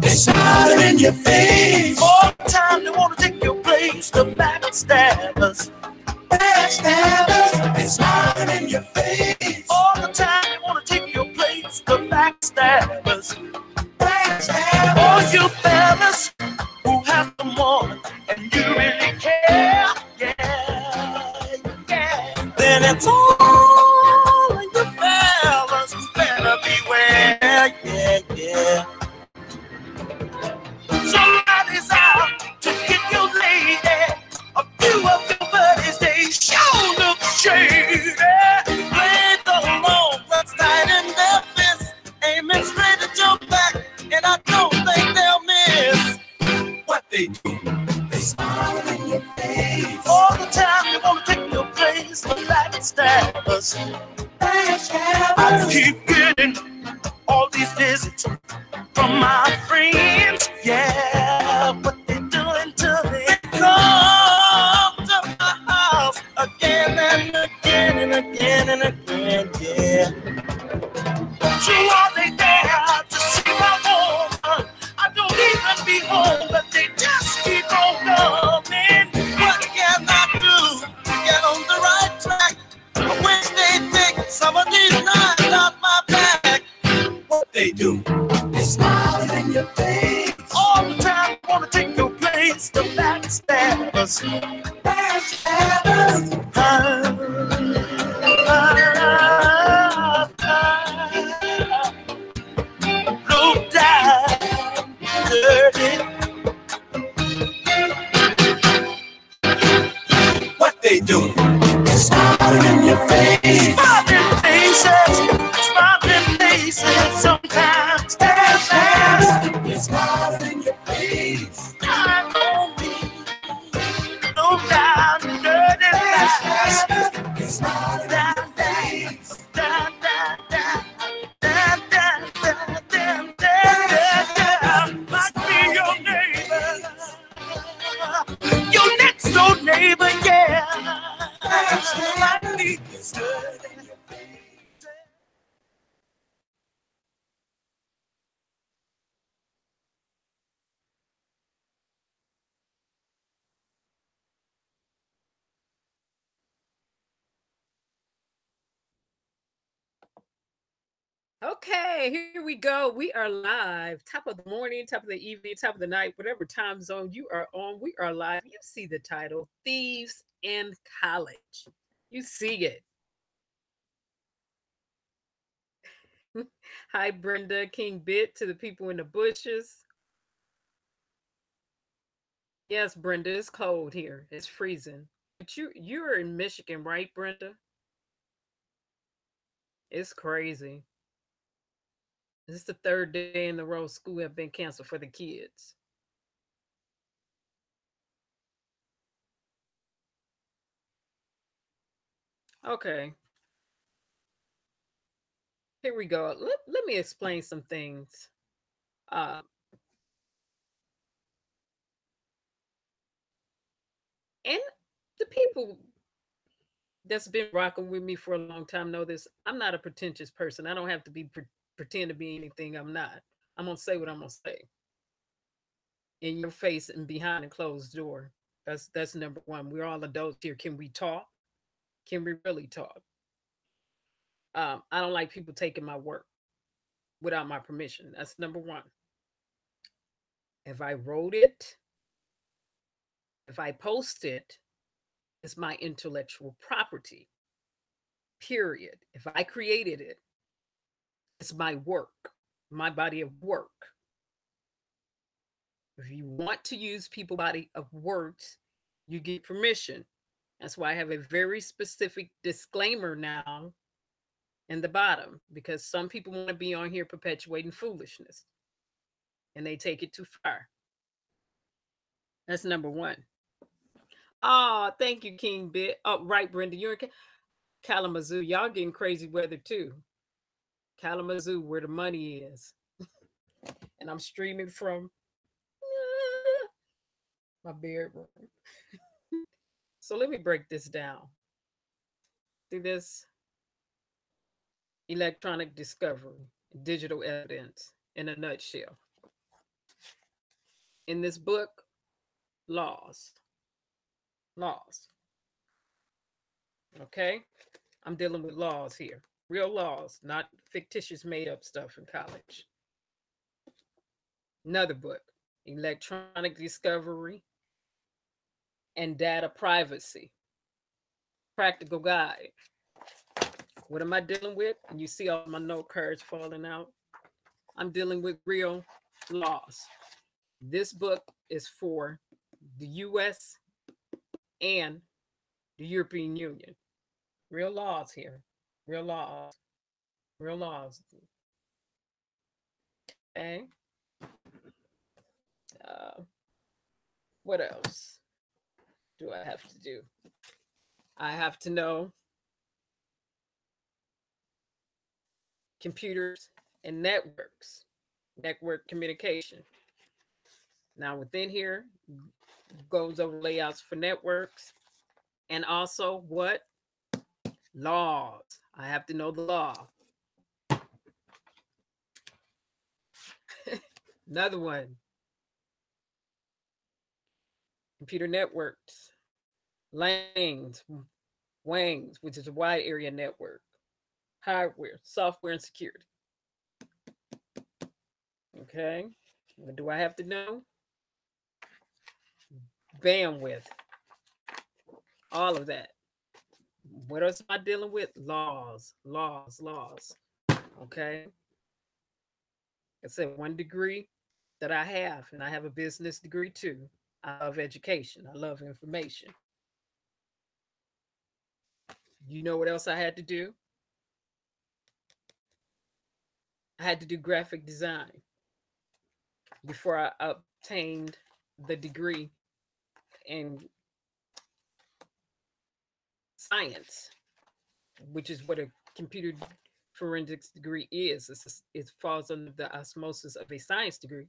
They smile in your face. All the time they want to take your place. The backstabbers. Backstabbers. They smile in your face. All the time they want to take your place. The backstabbers. Backstabbers. All you fellas who have the money and you really care, yeah. Then it's all of you fellas who better beware, yeah. Somebody's out to get your lady. A few of your buddies, they sure look shady. Play the long, let's tight in their fists, aiming straight at your back, and I don't think they'll miss what they do. They smile in your face. All the time they want to take your place. The backstabbers. I keep getting all these visits from my friends. Yeah, what they doing to me? They come to my house again and again and again and again, yeah. So are they there to see my woman? I don't even be home, but they just keep on coming. What can I do to get on the right track? I wish they'd take some of these knives out my back. What they do? They smile in your face. All the time they want to take your place. The backstabbers. Backstabbers. Low down, dirty. What they do? They smile in your face. Smiling faces. Smiling faces. Sometimes. They smile in your face. Time on me. Low down, dirty. They smile in your face. Down, down, down. Down, down, down, down, down, down. Might be your neighbor. Your next door neighbor, yeah. Might be dirty. Okay, here we go. We are live. Top of the morning, top of the evening, top of the night, whatever time zone you are on, we are live. You see the title, Thieves in College. You see it. Hi, Brenda, King Bit, to the people in the bushes. Yes, Brenda, it's cold here. It's freezing. But you're in Michigan, right, Brenda? It's crazy. This is the third day in a row school have been canceled for the kids. Okay, here we go. Let me explain some things. Uh, and the people that's been rocking with me for a long time know this. I'm not a pretentious person. I don't have to pretend to be anything I'm not. I'm gonna say what I'm gonna say in your face and behind a closed door. That's number one. We're all adults here. Can we talk? Can we really talk? I don't like people taking my work without my permission. That's number one. If I wrote it, if I post it, it's my intellectual property. Period. If I created it, it's my work, my body of work. If you want to use people body of works, you get permission. That's why I have a very specific disclaimer now in the bottom, because some people want to be on here perpetuating foolishness and they take it too far. That's number one. Oh, thank you, King Bit. Oh, right, Brenda. You're in Kalamazoo. Y'all getting crazy weather too. Kalamazoo, where the money is. And I'm streaming from my bedroom. So let me break this down. See this? Electronic discovery, digital evidence in a nutshell. in this book, laws. Laws. Okay? I'm dealing with laws here. Real laws, not fictitious made up stuff in college. Another book, Electronic Discovery and Data Privacy. Practical Guide. What am I dealing with? And you see all my note cards falling out. I'm dealing with real laws. This book is for the US and the European Union. Real laws here. Real laws. Real laws. Okay. Uh, what else do I have to do? I have to know computers and networks, network communication. Now, within here goes over layouts for networks and also what? Laws. I have to know the law. Another one, computer networks, lanes, WANGs, which is a wide area network, hardware, software, and security. Okay. What do I have to know? Bandwidth, all of that. What else am I dealing with? Laws, laws, laws. Okay. I said 1 degree that I have, and I have a business degree too. I love education. I love information. You know what else I had to do? I had to do graphic design before I obtained the degree in science, which is what a computer forensics degree is. It falls under the osmosis of a science degree.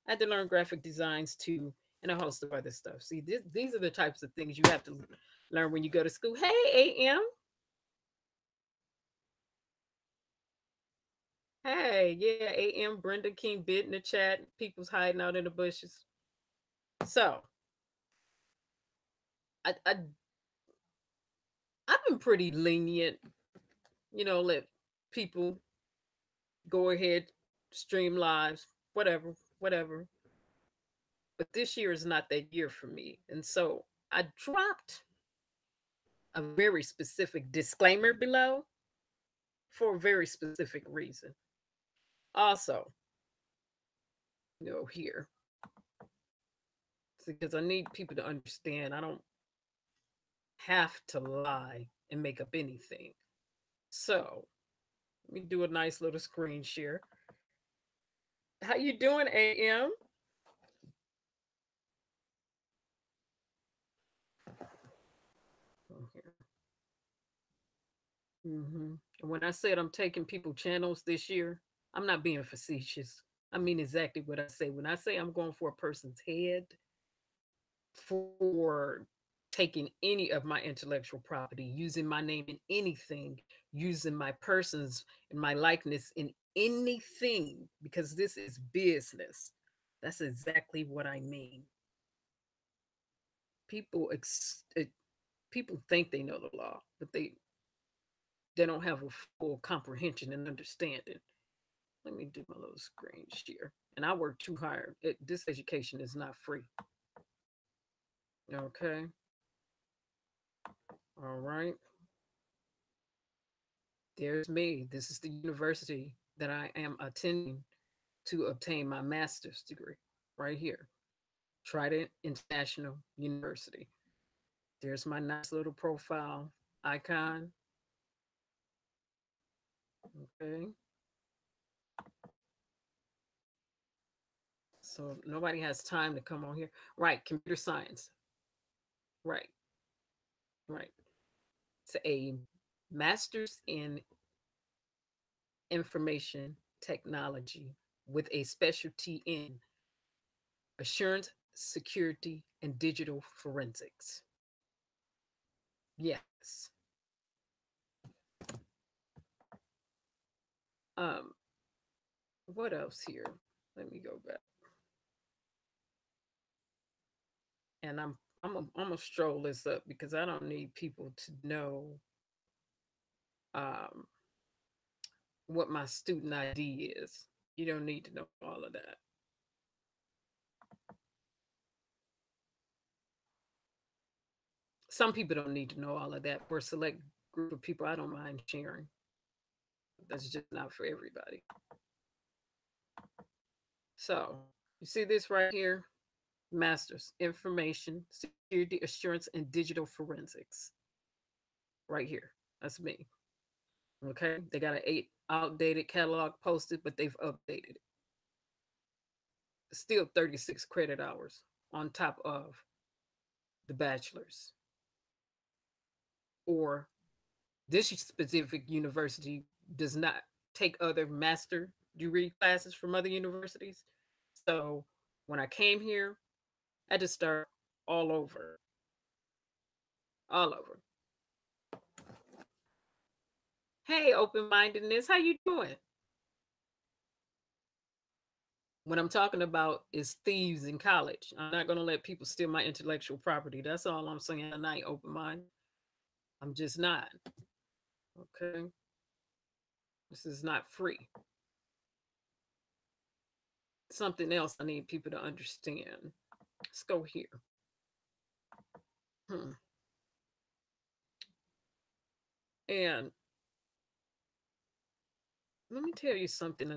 I had to learn graphic designs too, and a host of other stuff. See, these are the types of things you have to learn when you go to school. Hey, AM. Hey, yeah, AM. Brenda King bit in the chat. People's hiding out in the bushes. So, I've been pretty lenient. Let people go ahead, stream lives, whatever, whatever. But this year is not that year for me. And so I dropped a very specific disclaimer below for a very specific reason. Also, here, because I need people to understand I don't have to lie and make up anything. So let me do a nice little screen share. How you doing, AM? Mm-hmm. And when I said I'm taking people channels this year, I'm not being facetious. I mean exactly what I say. When I say I'm going for a person's head for taking any of my intellectual property, using my name in anything, using my persons and my likeness in anything, because this is business. That's exactly what I mean. People people think they know the law, but they don't have a full comprehension and understanding. Let me do my little screen share. And I work too hard. This education is not free. Okay. All right. There's me. This is the university that I am attending to obtain my master's degree right here. Trident International University. There's my nice little profile icon. Okay. So nobody has time to come on here. Right. Computer science. Right. Right. It's a master's in information technology with a specialty in assurance, security, and digital forensics. Yes. Um, what else here? Let me go back. and I'm gonna stroll this up because I don't need people to know um, what my student ID is. You don't need to know all of that. Some people don't need to know all of that. For a select group of people, I don't mind sharing. That's just not for everybody. So you see this right here? Masters, Information, Security Assurance, and Digital Forensics. Right here. That's me. Okay. They got an 8 outdated catalog posted, but they've updated it. Still 36 credit hours on top of the bachelor's. Or this specific university does not take other master degree classes from other universities. So when I came here, I had to start all over, all over. Hey, open mindedness, how you doing? What I'm talking about is thieves in college. I'm not going to let people steal my intellectual property. That's all I'm saying. I'm not open minded. I'm just not. Okay. This is not free. Something else I need people to understand. Let's go here. Hmm. And let me tell you something.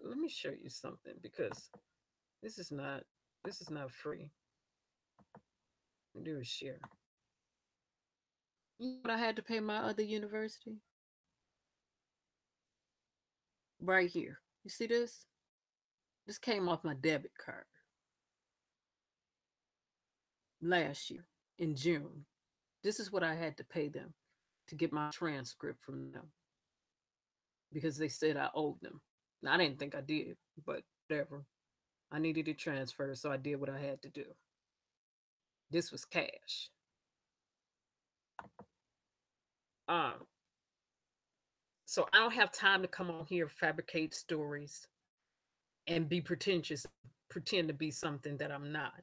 Let me show you something because this is not free. Do a share. You know what I had to pay my other university? Right here. You see this? This came off my debit card last year in June. This is what I had to pay them to get my transcript from them because they said I owed them. Now, I didn't think I did, but whatever. I needed to transfer, so I did what I had to do. This was cash. Um, so I don't have time to come on here, fabricate stories, and be pretentious, pretend to be something that I'm not.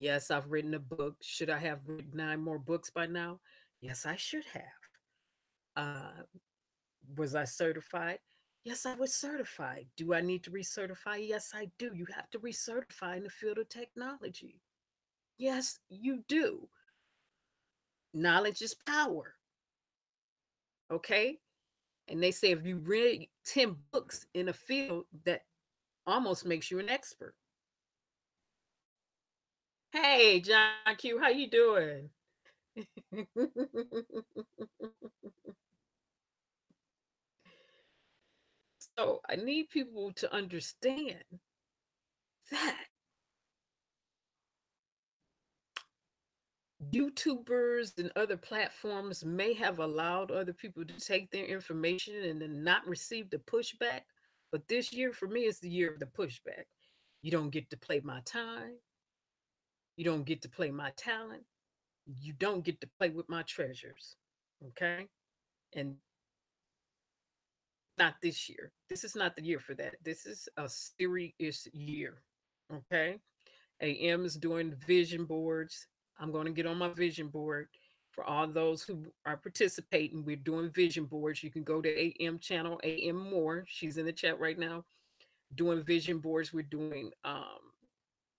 Yes, I've written a book. Should I have written 9 more books by now? Yes, I should have. Uh, was I certified? Yes, I was certified. Do I need to recertify? Yes, I do. You have to recertify in the field of technology. Yes, you do. Knowledge is power. Okay. And they say if you read 10 books in a field, that almost makes you an expert. Hey, John Q, how you doing? So I need people to understand that YouTubers and other platforms may have allowed other people to take their information and then not receive the pushback. But this year for me is the year of the pushback. You don't get to play my time. You don't get to play my talent. You don't get to play with my treasures. Okay. And not this year. This is not the year for that. This is a serious year. Okay. AM is doing vision boards. I'm going to get on my vision board for all those who are participating. We're doing vision boards. You can go to AM channel, AM More. She's in the chat right now doing vision boards. We're doing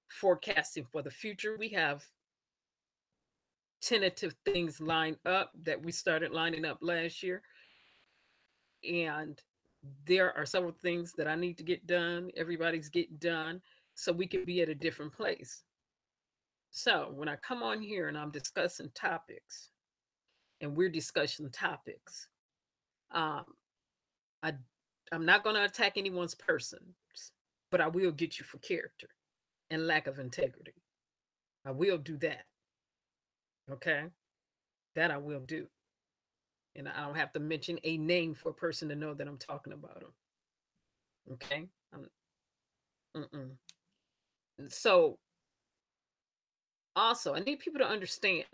forecasting for the future. We have tentative things lined up that we started lining up last year. And there are several things that I need to get done. Everybody's getting done so we can be at a different place. So when I come on here and I'm discussing topics, and we're discussing topics, um, I I'm not going to attack anyone's person, but I will get you for character and lack of integrity. I will do that. Okay, that I will do, and I don't have to mention a name for a person to know that I'm talking about them. Okay, mm-mm. So also I need people to understand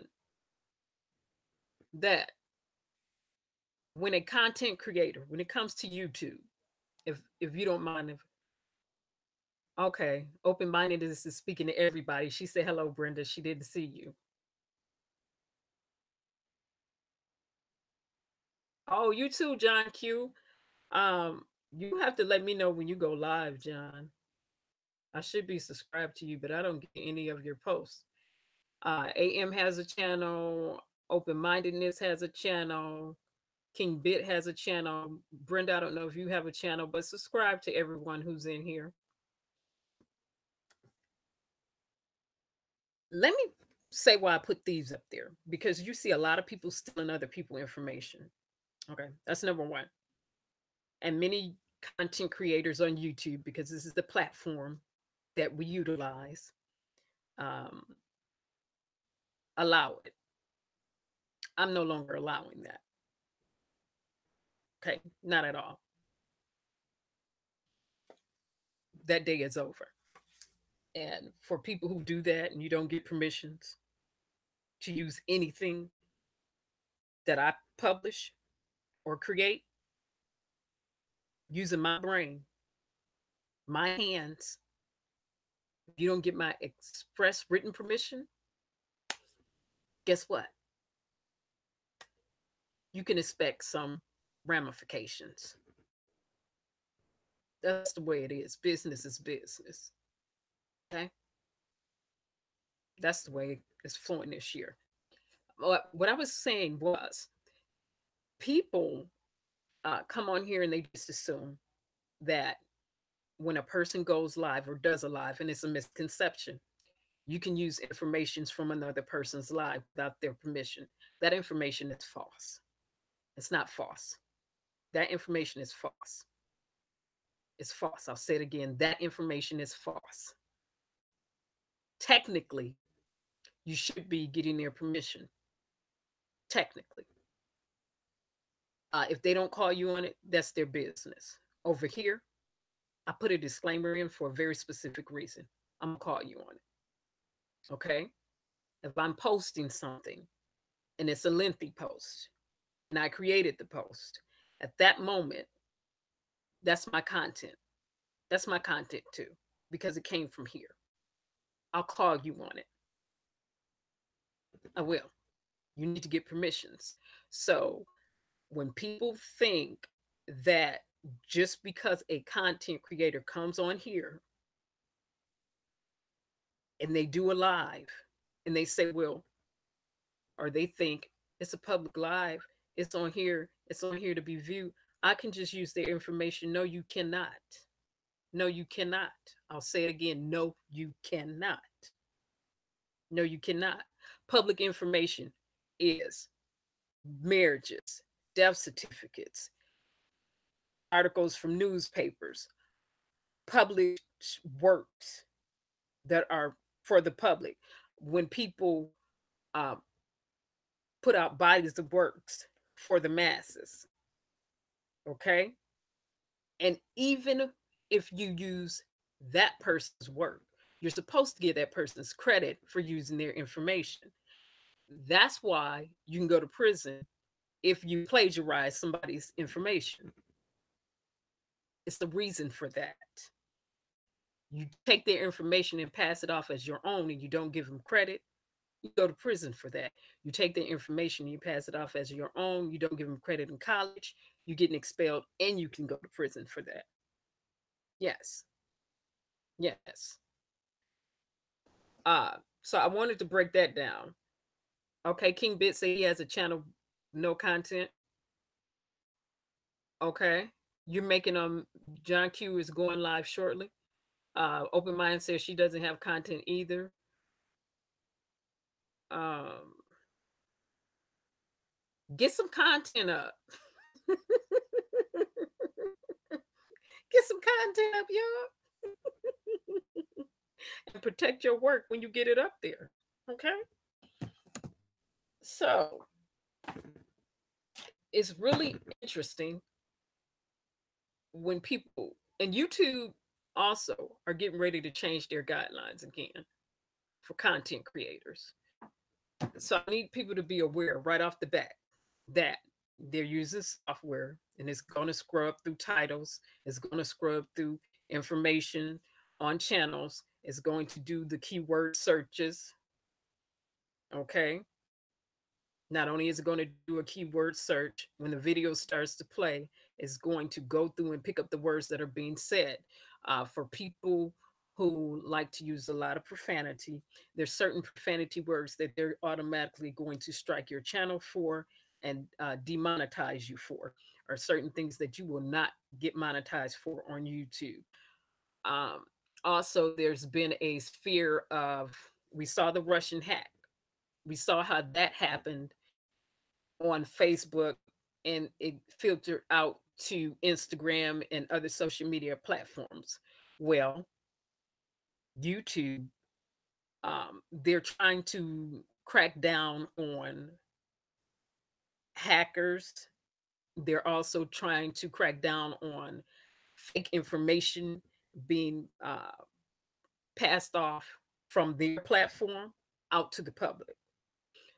that when a content creator, when it comes to YouTube, if you don't mind, if Okay. Open mindedness is speaking to everybody. She said, hello, Brenda. She didn't see you. Oh, you too, John Q. You have to let me know when you go live, John. I should be subscribed to you, but I don't get any of your posts. AM has a channel. Open mindedness has a channel. King Bit has a channel. Brenda, I don't know if you have a channel, but subscribe to everyone who's in here. Let me say why I put Thieves up there, because you see a lot of people stealing other people information. Okay, that's number one. And many content creators on YouTube, because this is the platform that we utilize, um, allow it. I'm no longer allowing that. Okay, not at all. That day is over. And for people who do that and you don't get permissions to use anything that I publish or create, using my brain, my hands, if you don't get my express written permission, guess what? You can expect some ramifications. That's the way it is. Business is business. Okay. That's the way it's flowing this year. What I was saying was people come on here and they just assume that when a person goes live or does a live, and it's a misconception, you can use information from another person's live without their permission. That information is false. It's not false. That information is false. It's false. I'll say it again. That information is false. Technically, you should be getting their permission. Technically. If they don't call you on it, that's their business. Over here, I put a disclaimer in for a very specific reason. I'm going to call you on it. Okay? If I'm posting something and it's a lengthy post and I created the post, at that moment, that's my content. That's my content too, because it came from here. I'll call you on it. I will. You need to get permissions. So when people think that just because a content creator comes on here and they do a live and they say, well, or they think it's a public live, it's on here to be viewed, I can just use their information. No, you cannot. No, you cannot. I'll say it again. No, you cannot. No, you cannot. Public information is marriages, death certificates, articles from newspapers, published works that are for the public. When people uh, put out bodies of works for the masses, okay? And even if you use that person's work, you're supposed to give that person's credit for using their information. That's why you can go to prison if you plagiarize somebody's information. It's the reason for that. You take their information and pass it off as your own and you don't give them credit, you go to prison for that. You take their information and you pass it off as your own, you don't give them credit in college, you're getting expelled and you can go to prison for that. Yes. Yes. So I wanted to break that down. Okay, King Bit said he has a channel, no content. Okay. You're making John Q is going live shortly. Open Mind says she doesn't have content either. Get some content up. Get some content up, y'all. And protect your work when you get it up there. Okay. So it's really interesting when people, and YouTube also are getting ready to change their guidelines again for content creators. So I need people to be aware right off the bat that they're using software and it's going to scrub through titles, it's going to scrub through information, on channels is going to do the keyword searches. Okay. Not only is it going to do a keyword search, when the video starts to play, it's going to go through and pick up the words that are being said. For people who like to use a lot of profanity, there's certain profanity words that they're automatically going to strike your channel for and demonetize you for, or certain things that you will not get monetized for on YouTube. Um, Also, there's been a fear of, we saw the Russian hack. We saw how that happened on Facebook and it filtered out to Instagram and other social media platforms. Well, YouTube, they're trying to crack down on hackers. They're also trying to crack down on fake information being passed off from their platform out to the public.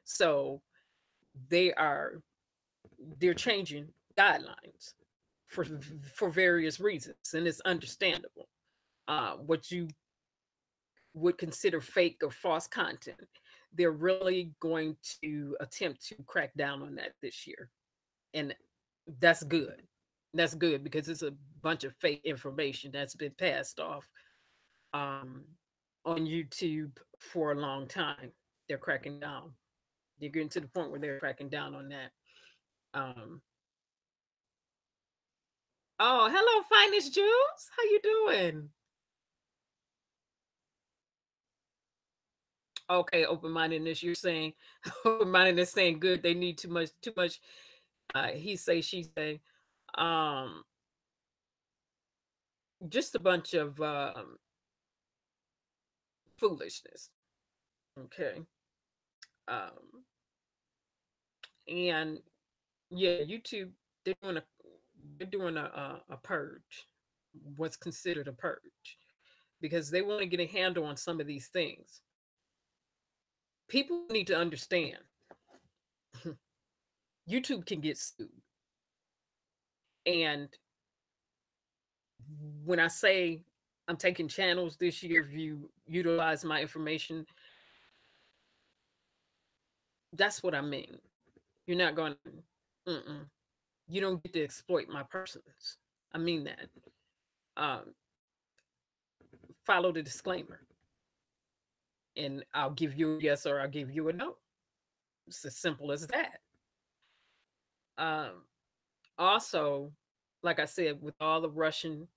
So they are they're changing guidelines for for various reasons, and it's understandable. What you would consider fake or false content, they're really going to attempt to crack down on that this year, and that's good. That's good because it's a bunch of fake information that's been passed off um, on YouTube for a long time. They're cracking down. They're getting to the point where they're cracking down on that. Um, oh, hello, finest Jules. How you doing? Okay, open-mindedness. You're saying open-mindedness saying good. They need too much. Too much. He say. She say. Um, just a bunch of foolishness. Okay. Um, and yeah, YouTube. They're doing a. They're doing a purge. What's considered a purge because they want to get a handle on some of these things. People need to understand YouTube can get sued. And when I say I'm taking channels this year, if you utilize my information, that's what I mean. You're not going to, you don't get to exploit my persons. I mean that. Um, Follow the disclaimer. And I'll give you a yes or I'll give you a no. It's as simple as that. Um, Also, like I said, with all the Russian,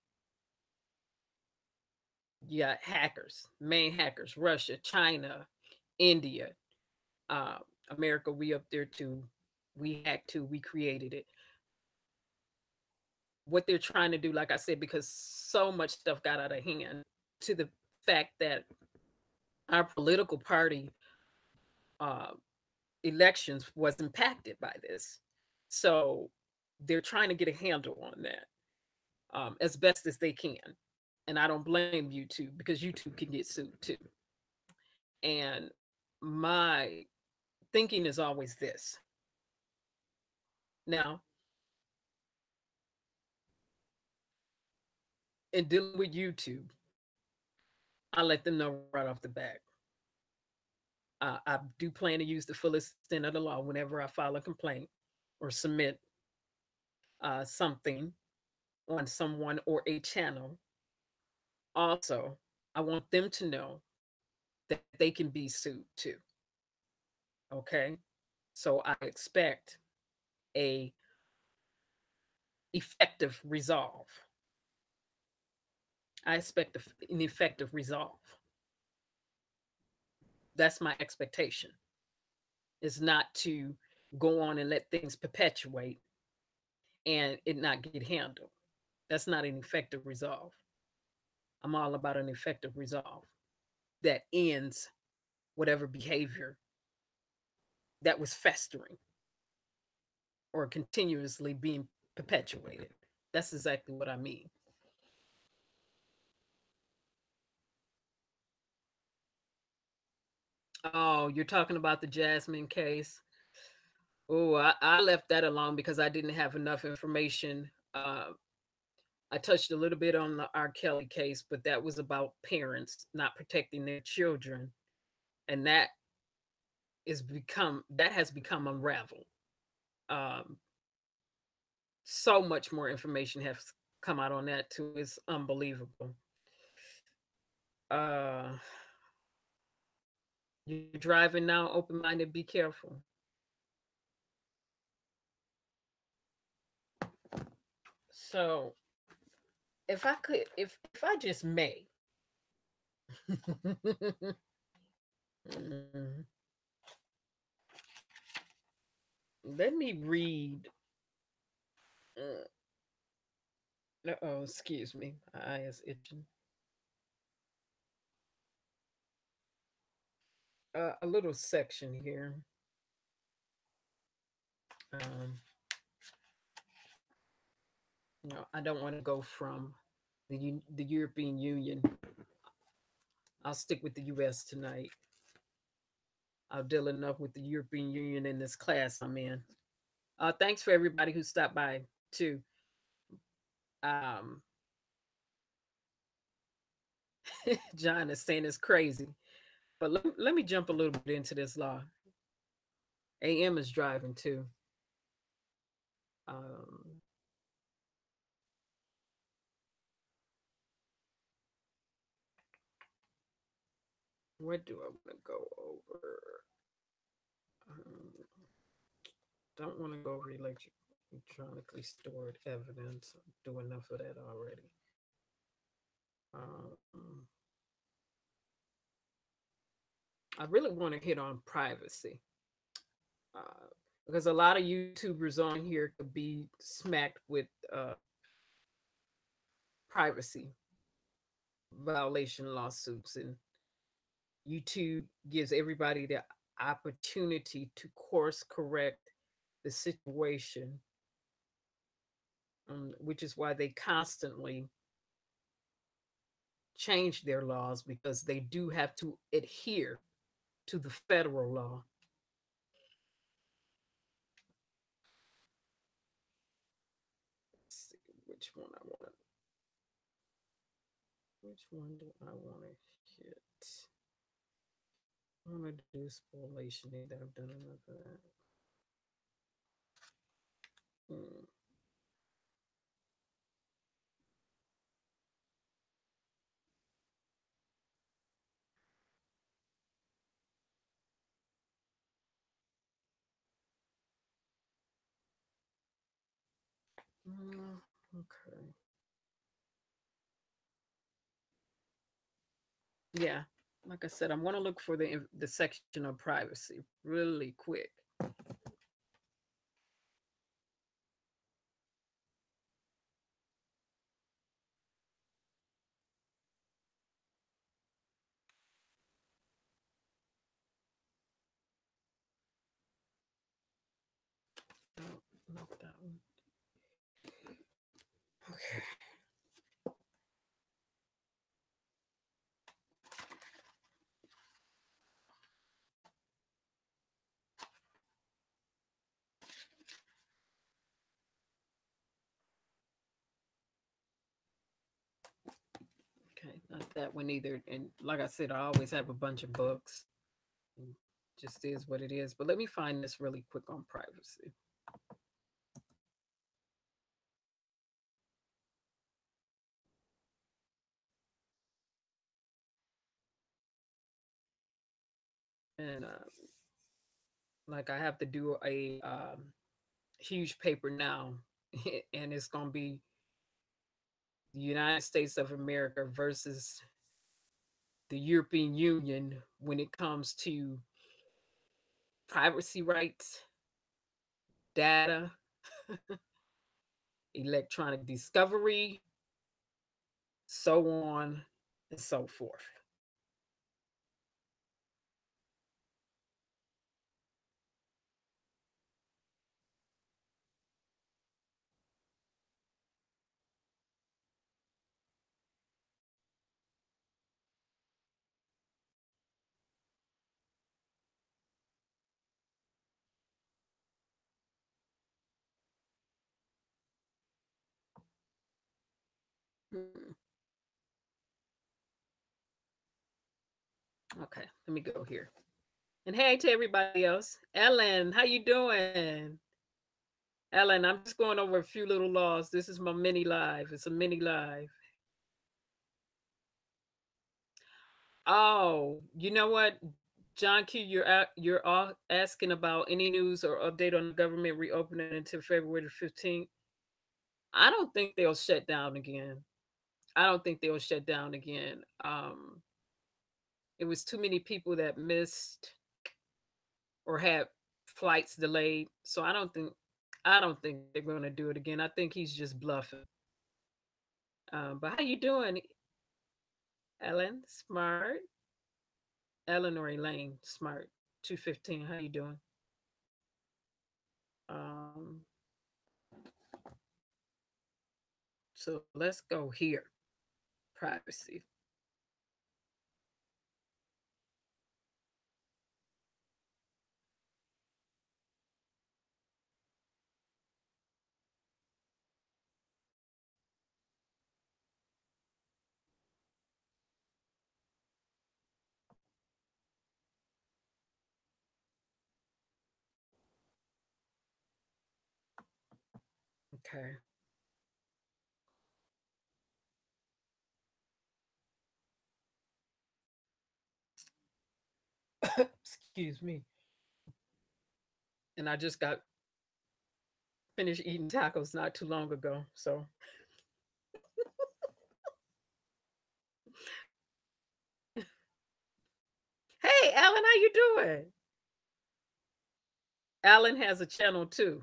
you got hackers, main hackers, Russia, China, India, uh, America, we up there too. We hacked too. We created it. What they're trying to do, like I said, because so much stuff got out of hand to the fact that our political party uh, elections was impacted by this. So they're trying to get a handle on that as best as they can. And I don't blame YouTube because YouTube can get sued too. And my thinking is always this. Now, in dealing with YouTube, I let them know right off the bat. I do plan to use the full extent of the law whenever I file a complaint or submit something on someone or a channel. Also, I want them to know that they can be sued too. Okay. So I expect a effective resolve. I expect an effective resolve. That's my expectation. Is not to go on and let things perpetuate and it not get handled. That's not an effective resolve. I'm all about an effective resolve that ends whatever behavior that was festering or continuously being perpetuated. That's exactly what I mean. Oh, you're talking about the Jasmine case. Oh, I left that alone because I didn't have enough information I touched a little bit on the R. Kelly case, but that was about parents not protecting their children, and that has become unraveled. Um, so much more information has come out on that too. It's unbelievable. Uh, you're driving now, open minded. Be careful. So, if I just may, mm, let me read. Oh, excuse me, my eye is itching. A little section here. Um, I don't want to go from the European Union. I'll stick with the U.S. tonight. I'll deal enough with the European Union in this class I'm in. Thanks for everybody who stopped by too. Um, John is saying it's crazy, but let me jump a little bit into this law. AM is driving too. Um, where do I want to go over? Um, don't want to go over electronically stored evidence. Do enough of that already. Um, I really want to hit on privacy uh, because a lot of YouTubers on here could be smacked with privacy violation lawsuits, and YouTube gives everybody the opportunity to course correct the situation, which is why they constantly change their laws because they do have to adhere to the federal law. Let's see which one I want. Which one do I want to hit? I want to do spoliation. Either I've done enough of that. Hmm. Okay. Yeah. Like I said, I'm going to look for the section of privacy really quick. No, not that one. Okay. Okay. Not that one either. And like I said, I always have a bunch of books. It just is what it is. But let me find this really quick on privacy. And like I have to do a huge paper now, and it's going to be the United States of America versus the European Union when it comes to privacy rights, data, electronic discovery, so on and so forth. Hmm. Okay, let me go here. And hey to everybody else. Ellen, how you doing? Ellen, I'm just going over a few little laws. This is my mini live. It's a mini live. Oh, you know what? John Q, you're all asking about any news or update on the government reopening until February the 15th. I don't think they'll shut down again. I don't think they'll shut down again. It was too many people that missed or had flights delayed. So I don't think they're going to do it again. I think he's just bluffing. But how you doing, Ellen? Smart. Ellen or Elaine? Smart. 215. How you doing? Um, so let's go here. Privacy. Okay. Excuse me. And I just got finished eating tacos not too long ago. So, hey, Alan, how you doing? Alan has a channel too.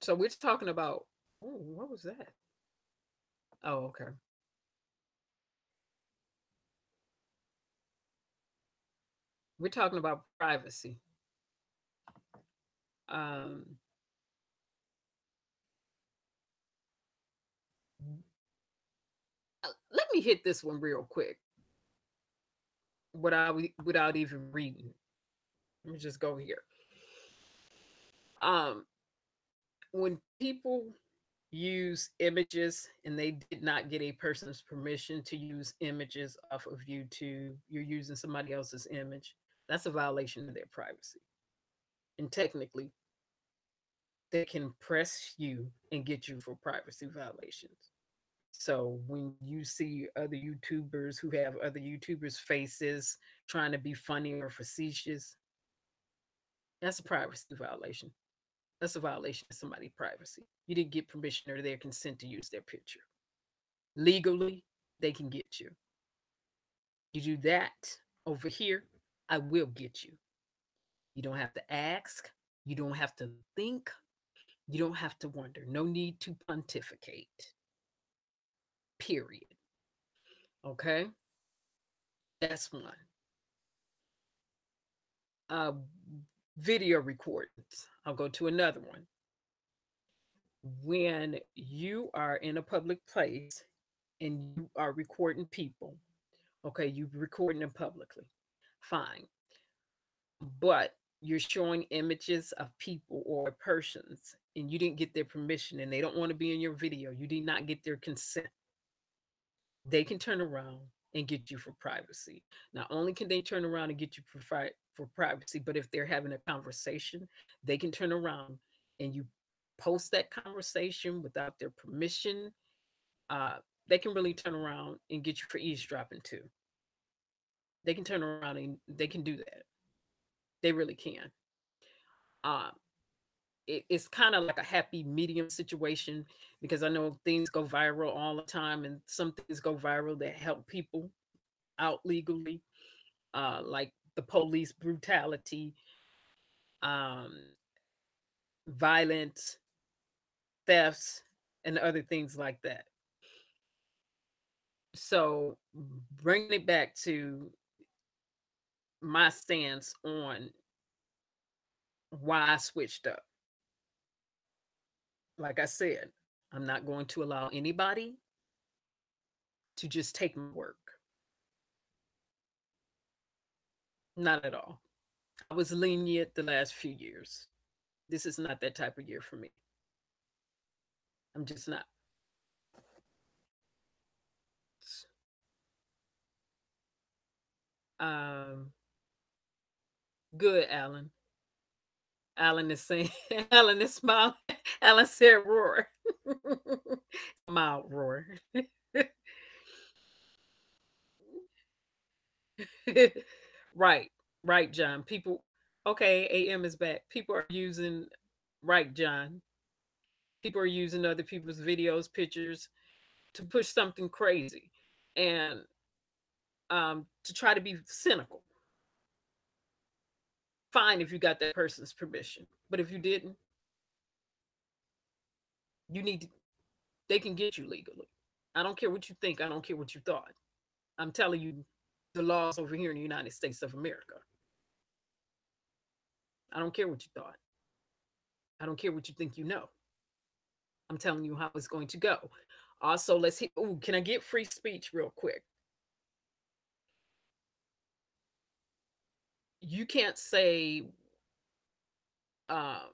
So we're talking about. Oh, what was that? Oh, okay. We're talking about privacy. Um, Let me hit this one real quick without even reading. Let me just go here. Um, when people use images and they did not get a person's permission to use images off of YouTube, you're using somebody else's image. That's a violation of their privacy. And technically, they can press you and get you for privacy violations. So when you see other YouTubers who have other YouTubers' faces trying to be funny or facetious, that's a privacy violation. That's a violation of somebody's privacy. You didn't get permission or their consent to use their picture. Legally, they can get you. You do that over here, I will get you. You don't have to ask. You don't have to think. You don't have to wonder. No need to pontificate. Period. Okay? That's one. Uh, Video recordings. I'll go to another one. When you are in a public place and you are recording people, okay, you're recording them publicly, fine. But you're showing images of people or persons and you didn't get their permission and they don't want to be in your video, you did not get their consent, they can turn around and get you for privacy. Not only can they turn around and get you for privacy, but if they're having a conversation, they can turn around and you post that conversation without their permission. Uh, they can really turn around and get you for eavesdropping too. They can turn around and they can do that. They really can. Um, it's kind of like a happy medium situation because I know things go viral all the time, and some things go viral that help people out legally, like the police brutality, um, violence, thefts, and other things like that. So bringing it back to my stance on why I switched up. Like I said, I'm not going to allow anybody to just take my work. Not at all. I was lenient the last few years. This is not that type of year for me. I'm just not. Um, good, Alan. Alan is saying, Alan is smiling. Alan said, roar. Mild roar. Right, right, John. People, okay, AM is back. People are using, right, John. People are using other people's videos, pictures to push something crazy and to try to be cynical. Fine if you got that person's permission, but if you didn't, you need to, they can get you legally. I don't care what you think. I don't care what you thought. I'm telling you the laws over here in the United States of America. I don't care what you thought. I don't care what you think you know. I'm telling you how it's going to go. Also, let's hit. Oh, can I get free speech real quick? You can't say um,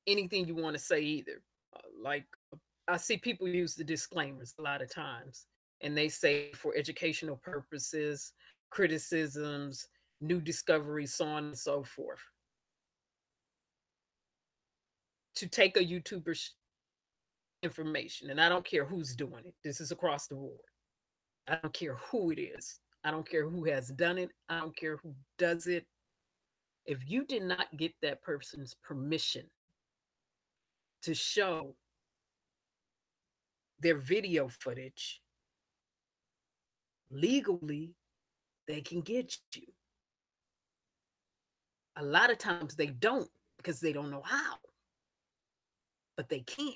anything you want to say either. Like I see people use the disclaimers a lot of times, and they say for educational purposes, criticisms, new discoveries, so on and so forth. To take a YouTuber's information, and I don't care who's doing it. This is across the board. I don't care who it is. I don't care who has done it. I don't care who does it. If you did not get that person's permission to show their video footage legally, they can get you. A lot of times they don't because they don't know how, but they can.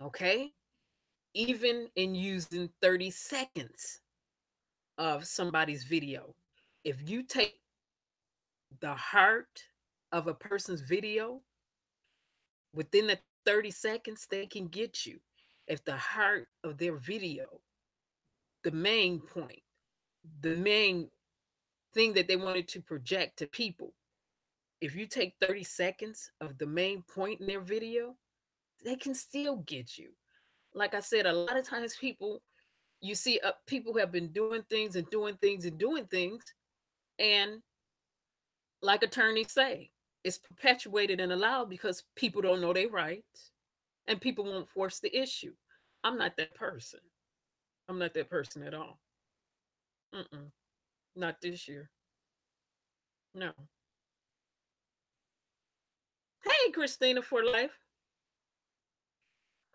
Okay? Even in using 30 seconds of somebody's video, if you take the heart of a person's video within the 30 seconds, they can get you. If the heart of their video, the main point, the main thing that they wanted to project to people, if you take 30 seconds of the main point in their video, they can still get you. Like I said, a lot of times people, you see people have been doing things and doing things and doing things. And like attorneys say, it's perpetuated and allowed because people don't know their rights and people won't force the issue. I'm not that person. I'm not that person at all. Mm-mm. Not this year. No. Hey, Christina for life.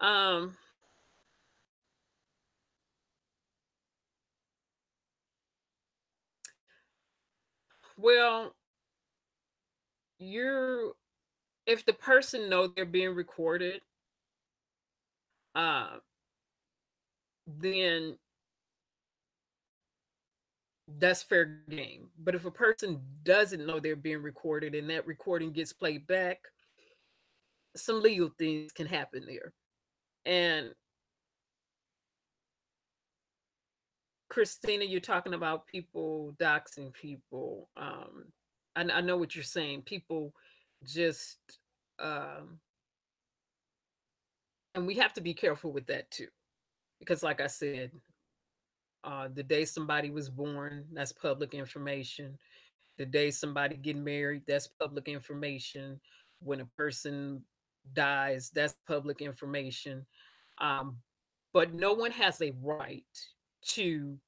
Um, well, you're if the person know they're being recorded, uh, then that's fair game. But if a person doesn't know they're being recorded and that recording gets played back, some legal things can happen there. And Christina, you're talking about people doxing people. I know what you're saying. People just, um, and we have to be careful with that too, because like I said, the day somebody was born, that's public information. The day somebody get married, that's public information. When a person dies, that's public information. Um, but no one has a right to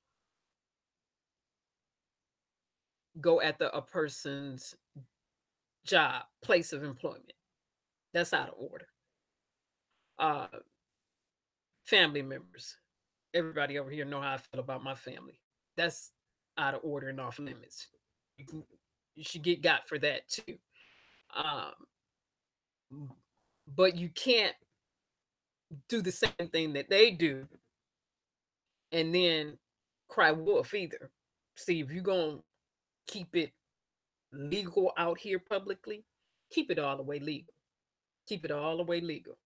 go at a person's job, place of employment. That's out of order. Uh, family members, everybody over here know how I feel about my family. That's out of order and off limits. You, can, you should get got for that too. Um, but you can't do the same thing that they do and then cry wolf either. See, if you're going to keep it legal out here publicly, keep it all the way legal. Keep it all the way legal.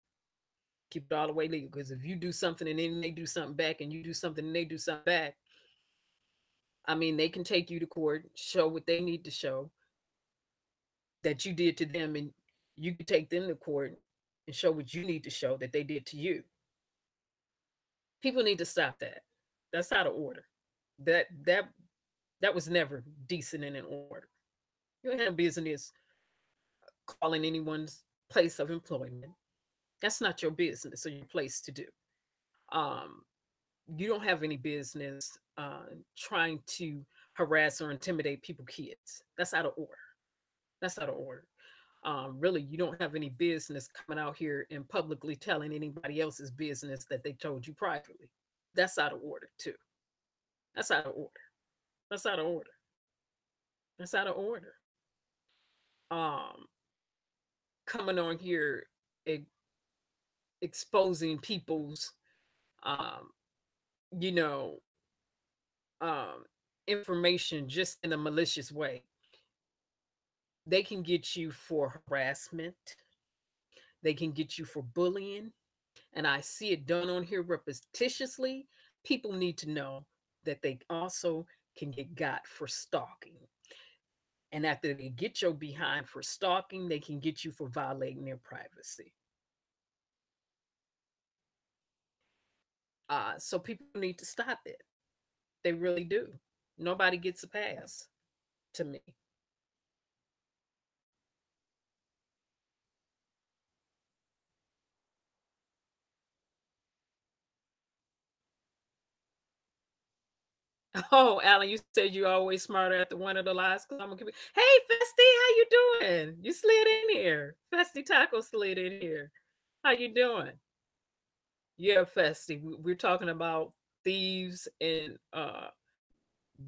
Keep it all the way legal. Because if you do something and then they do something back, and you do something and they do something back, I mean, they can take you to court, show what they need to show that you did to them, and you can take them to court and show what you need to show that they did to you. People need to stop that. That's out of order. That that that was never decent and in order. You have business calling anyone's place of employment. That's not your business or your place to do. Um, you don't have any business trying to harass or intimidate people, kids. That's out of order. That's out of order. Really, you don't have any business coming out here and publicly telling anybody else's business that they told you privately. That's out of order too. That's out of order. That's out of order. That's out of order. Um, coming on here, e- exposing people's, um, you know, um, information just in a malicious way. They can get you for harassment. They can get you for bullying. And I see it done on here repetitiously. People need to know that they also can get got for stalking. And after they get your behind for stalking, they can get you for violating their privacy. So people need to stop it. They really do. Nobody gets a pass to me. Oh, Alan, you said you're always smarter after one of the lies because I'm a computer. Hey, Festy, how you doing? You slid in here. Festy Taco slid in here. How you doing? Yeah, Festy. We're talking about thieves and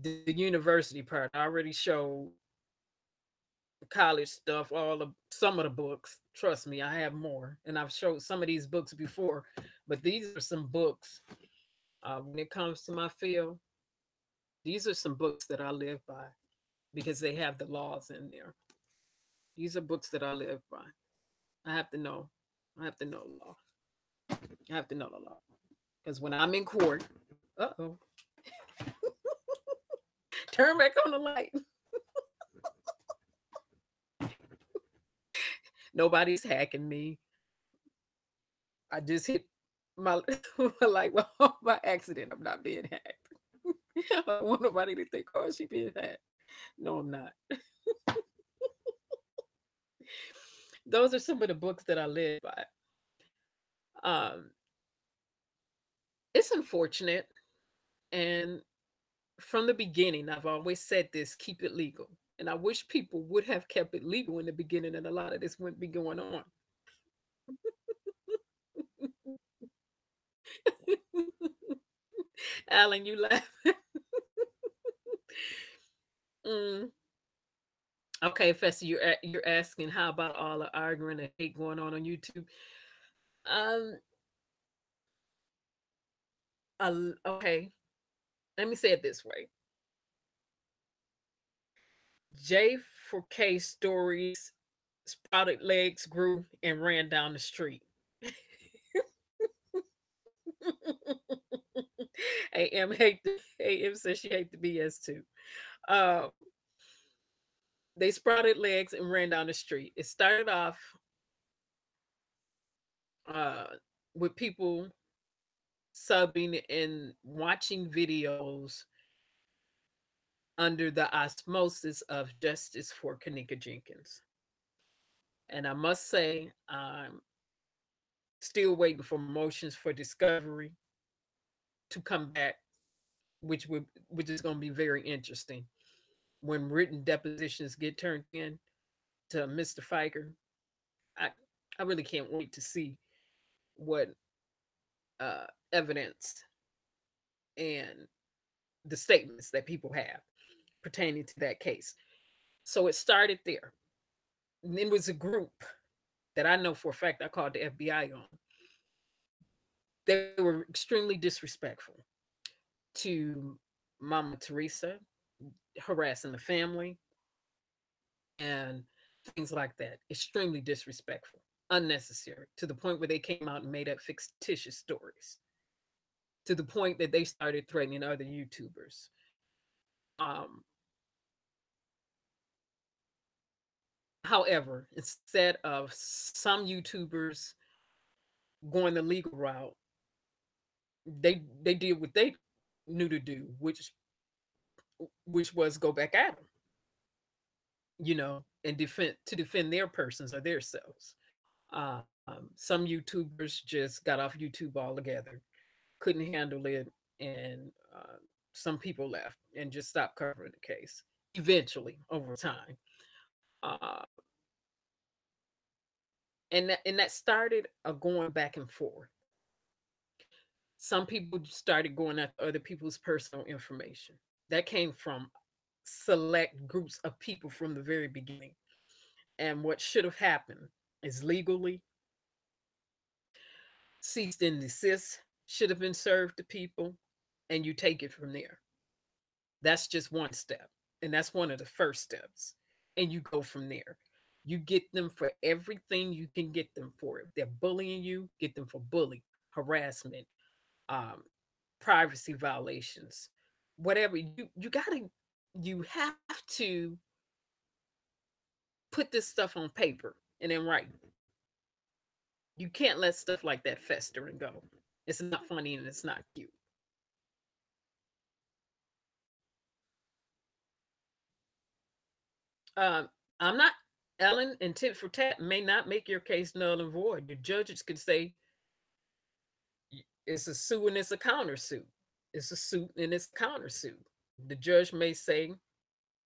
the university part. I already showed the college stuff, all of some of the books. Trust me, I have more, and I've showed some of these books before. But these are some books. When it comes to my field, these are some books that I live by because they have the laws in there. These are books that I live by. I have to know. I have to know the law. I have to know the law because when I'm in court, oh, turn back on the light. Nobody's hacking me. I just hit my like well, by accident. I'm not being hacked. I don't want nobody to think, oh, she being hacked. No, I'm not. Those are some of the books that I live by. Um, it's unfortunate, and from the beginning, I've always said this: keep it legal. And I wish people would have kept it legal in the beginning, and a lot of this wouldn't be going on. Alan, you laugh. Mm. Okay, Festa, you're asking how about all the arguing and hate going on YouTube? Um, okay, let me say it this way: J for K stories sprouted legs, grew, and ran down the street. AM says she hate the BS too. Uh, they sprouted legs and ran down the street. It started off uh, with people subbing and watching videos under the osmosis of justice for Kanika Jenkins. And I must say, I'm still waiting for motions for discovery to come back, which is going to be very interesting when written depositions get turned in to Mr. Fiker. I I really can't wait to see what evidence and the statements that people have pertaining to that case. So it started there. And it was a group that I know for a fact I called the FBI on. They were extremely disrespectful. to Mama Teresa harassing the family and things like that. Extremely disrespectful, unnecessary, to the point where they came out and made up fictitious stories, to the point that they started threatening other YouTubers. Um, However, instead of some YouTubers going the legal route, they did what they knew to do, which was go back at them, and defend their persons or their selves. Some YouTubers just got off YouTube altogether, couldn't handle it, and some people left and just stopped covering the case. Eventually, over time, uh, and that started a going back and forth. Some people started going after other people's personal information. That came from select groups of people from the very beginning. And what should have happened is legally cease and desist should have been served to people, and you take it from there. That's just one step, and that's one of the first steps. And you go from there. You get them for everything you can get them for. If they're bullying you, get them for bullying, harassment, um, privacy violations, whatever. You have to put this stuff on paper and in writing. You can't let stuff like that fester and go. It's not funny and it's not cute. I'm not Ellen, and tit for tat may not make your case null and void. The judges could say it's a suit and it's a countersuit. It's a suit and it's a countersuit. The judge may say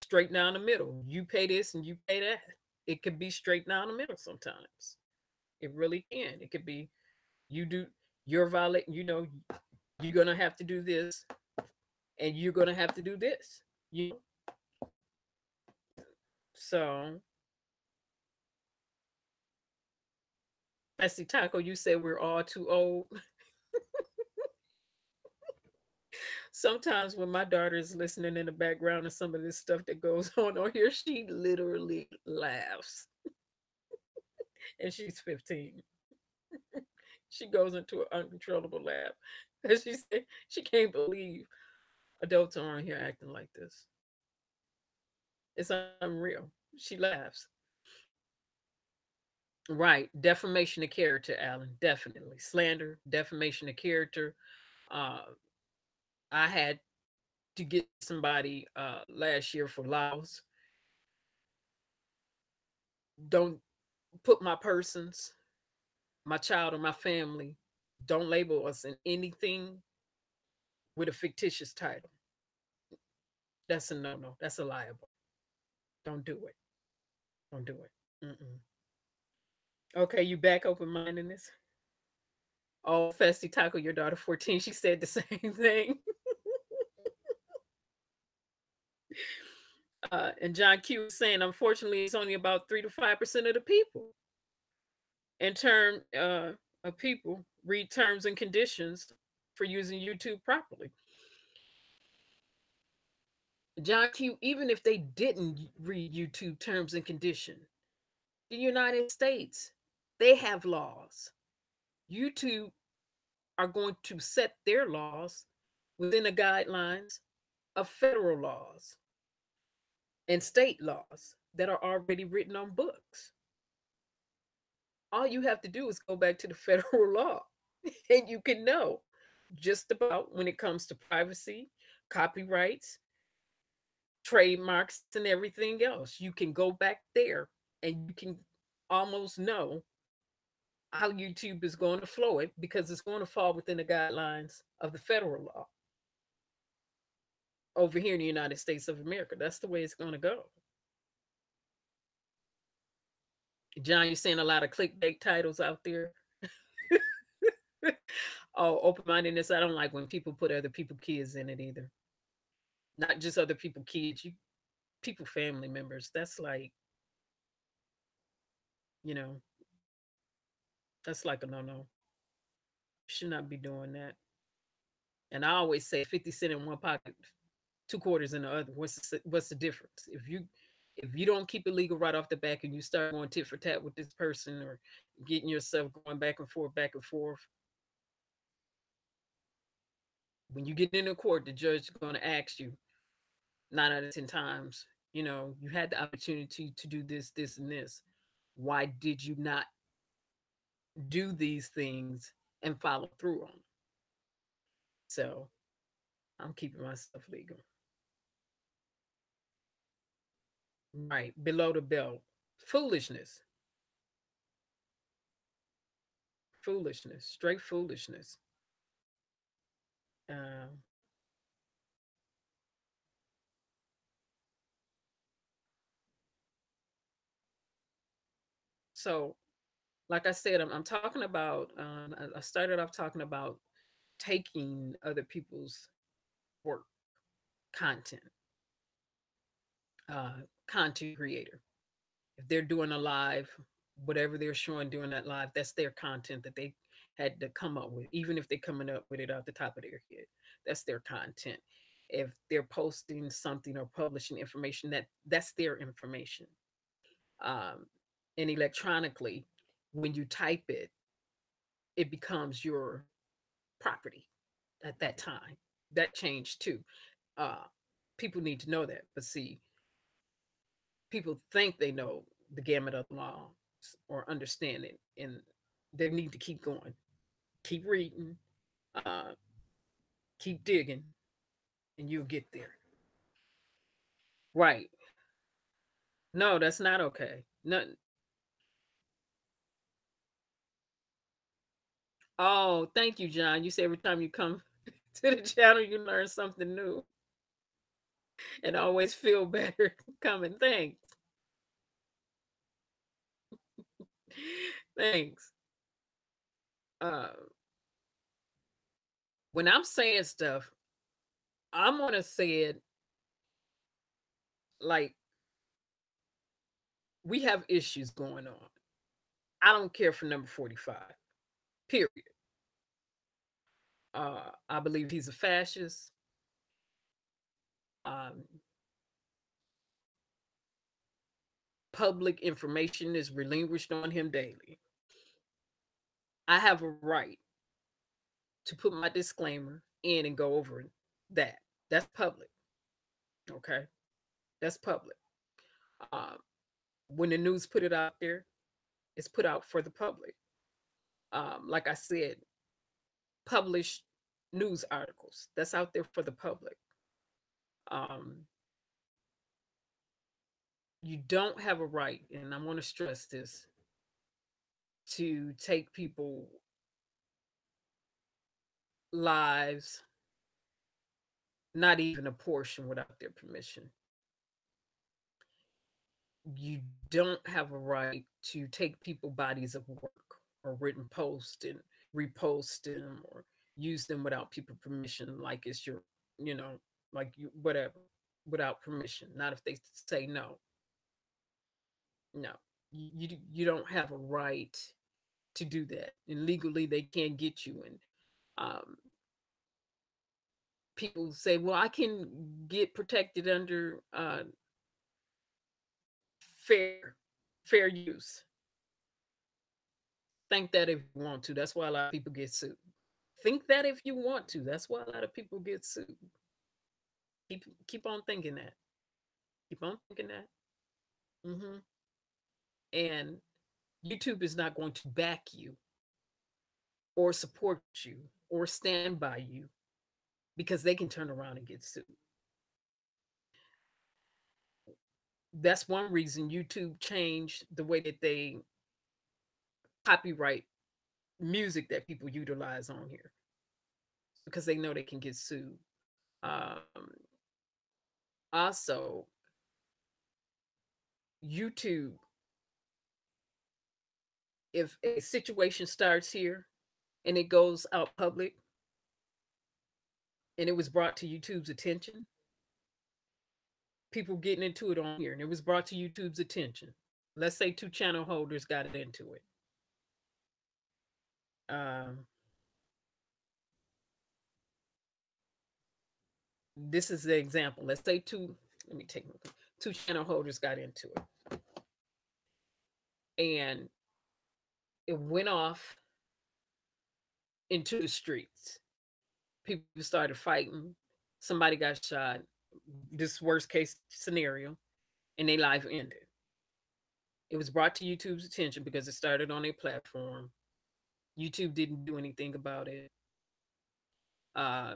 straight down the middle. You pay this and you pay that. It could be straight down the middle sometimes. It really can. It could be you do you're violating, you're gonna have to do this and you're gonna have to do this. You know? So Bessie Taco, you said we're all too old. Sometimes when my daughter is listening in the background to some of this stuff that goes on here, she literally laughs. And she's 15. She goes into an uncontrollable laugh. And she said she can't believe adults are on here acting like this. It's unreal. She laughs. Right. Defamation of character, Alan. Definitely. Slander, defamation of character. Uh, I had to get somebody last year for Laos. Don't put my persons, my child, or my family, don't label us in anything with a fictitious title. That's a no no. That's a liable. Don't do it. Don't do it. Mm-mm. Okay, you back open mindedness? Oh, Festy Taco, your daughter 14, she said the same thing. And John Q is saying, unfortunately, it's only about 3 to 5% of the people. In term of people, read terms and conditions for using YouTube properly. John Q, even if they didn't read YouTube terms and conditions, the United States, they have laws. YouTube are going to set their laws within the guidelines of federal laws and state laws that are already written on books. All you have to do is go back to the federal law and you can know just about when it comes to privacy, copyrights, trademarks, and everything else. You can go back there and you can almost know how YouTube is going to flow it because it's going to fall within the guidelines of the federal law over here in the United States of America. That's the way it's going to go. John, you're seeing a lot of clickbait titles out there. Oh, open mindedness. I don't like when people put other people kids in it either. Not just other people kids, you people family members. That's like, you know, that's like a no no. Should not be doing that. And I always say 50 cents in one pocket, two quarters in the other. What's the difference? If you don't keep it legal right off the back and you start going tit for tat with this person or getting yourself going back and forth, when you get into court, the judge is going to ask you 9 out of 10 times, you had the opportunity to do this, this, and this. Why did you not do these things and follow through on them? So I'm keeping myself legal. Right. Below the belt. Foolishness. Foolishness. Straight foolishness. Um, so, like I said, I'm talking about, I started off talking about taking other people's work, content, uh, content creator. If they're doing a live, whatever they're showing during that live, that's their content that they had to come up with, even if they're coming up with it out the top of their head. That's their content. If they're posting something or publishing information, that's their information. Um, and electronically, when you type it, it becomes your property at that time. That changed too. Uh, People need to know that. But see, people think they know the gamut of the law or understand it, and they need to keep going, keep reading, uh, keep digging, and you'll get there. Right. No, that's not okay. No. Oh, thank you, John. You say every time you come to the channel, you learn something new and always feel better coming. Thanks. Thanks. Uh, when I'm saying stuff, I'm gonna say it like we have issues going on. I don't care for number 45. Period. I believe he's a fascist. Um, Public information is relinquished on him daily. I have a right to put my disclaimer in and go over that. That's public. Okay. That's public. Um, when the news put it out there, it's put out for the public. Like I said, published news articles that's out there for the public. Um, you don't have a right, and I want to stress this, to take people lives, not even a portion without their permission. You don't have a right to take people bodies of work or written posts and repost them or use them without people permission, like it's your, you know, like you whatever, without permission. Not if they say no. No. You don't have a right to do that. And legally they can't get you. And um people say, well, I can get protected under fair fair use. Think that if you want to. That's why a lot of people get sued. Think that if you want to. That's why a lot of people get sued. Keep on thinking that. Keep on thinking that. Hmm. And YouTube is not going to back you or support you or stand by you because they can turn around and get sued. That's one reason YouTube changed the way that they copyright music that people utilize on here because they know they can get sued. Um, Also, YouTube, if a situation starts here and it goes out public and it was brought to YouTube's attention, people getting into it on here and it was brought to YouTube's attention. Let's say two channel holders got it into it. Um, This is the example. Let's say let me take two channel holders got into it, and it went off into the streets. People started fighting. Somebody got shot. This worst case scenario, and their life ended. It was brought to YouTube's attention because it started on a platform. YouTube didn't do anything about it. Uh,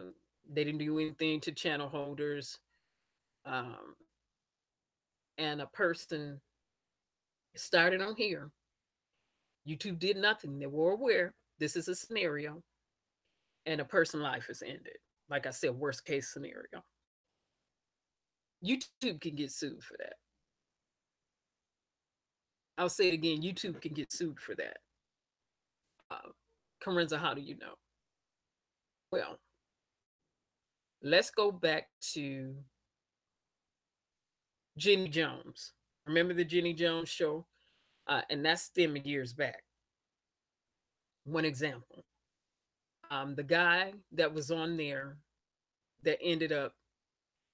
they didn't do anything to channel holders. Um, and a person started on here. YouTube did nothing. They were aware this is a scenario, and a person's life is ended. Like I said, worst case scenario. YouTube can get sued for that. I'll say it again. YouTube can get sued for that. Uh, Kerensz, how do you know? Well, let's go back to Jenny Jones. Remember the Jenny Jones show? And that's stemming years back. One example. The guy that was on there that ended up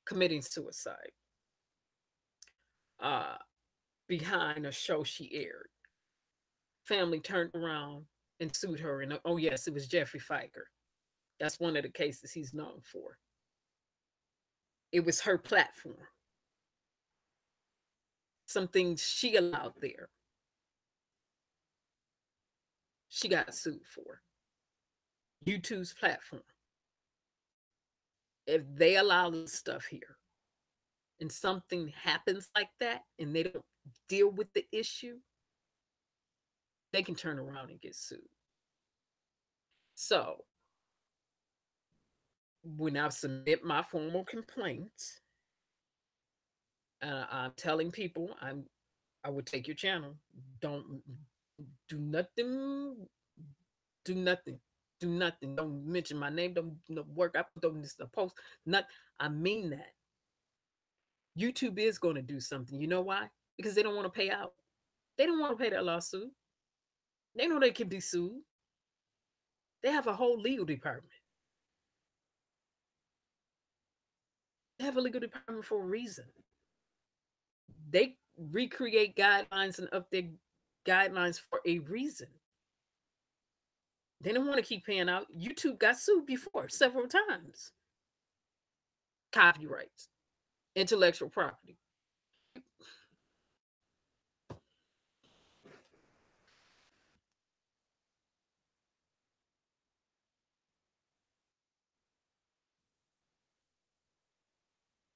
committing suicide uh, behind a show she aired. Family turned around and sued her. And oh, yes, it was Jeffrey Fiker. That's one of the cases he's known for. It was her platform. Some things she allowed there, she got sued for. YouTube's platform. If they allow this stuff here and something happens like that and they don't deal with the issue, they can turn around and get sued. So when I submit my formal complaints, I'm telling people I would take your channel. Don't do nothing. Do nothing. Do nothing. Don't mention my name. Don't work. I put on this post. Not. I mean that. YouTube is going to do something. You know why? Because they don't want to pay out. They don't want to pay that lawsuit. They know they can be sued. They have a whole legal department. They have a legal department for a reason. They recreate guidelines and update guidelines for a reason. They don't want to keep paying out. YouTube got sued before several times. Copyrights, intellectual property.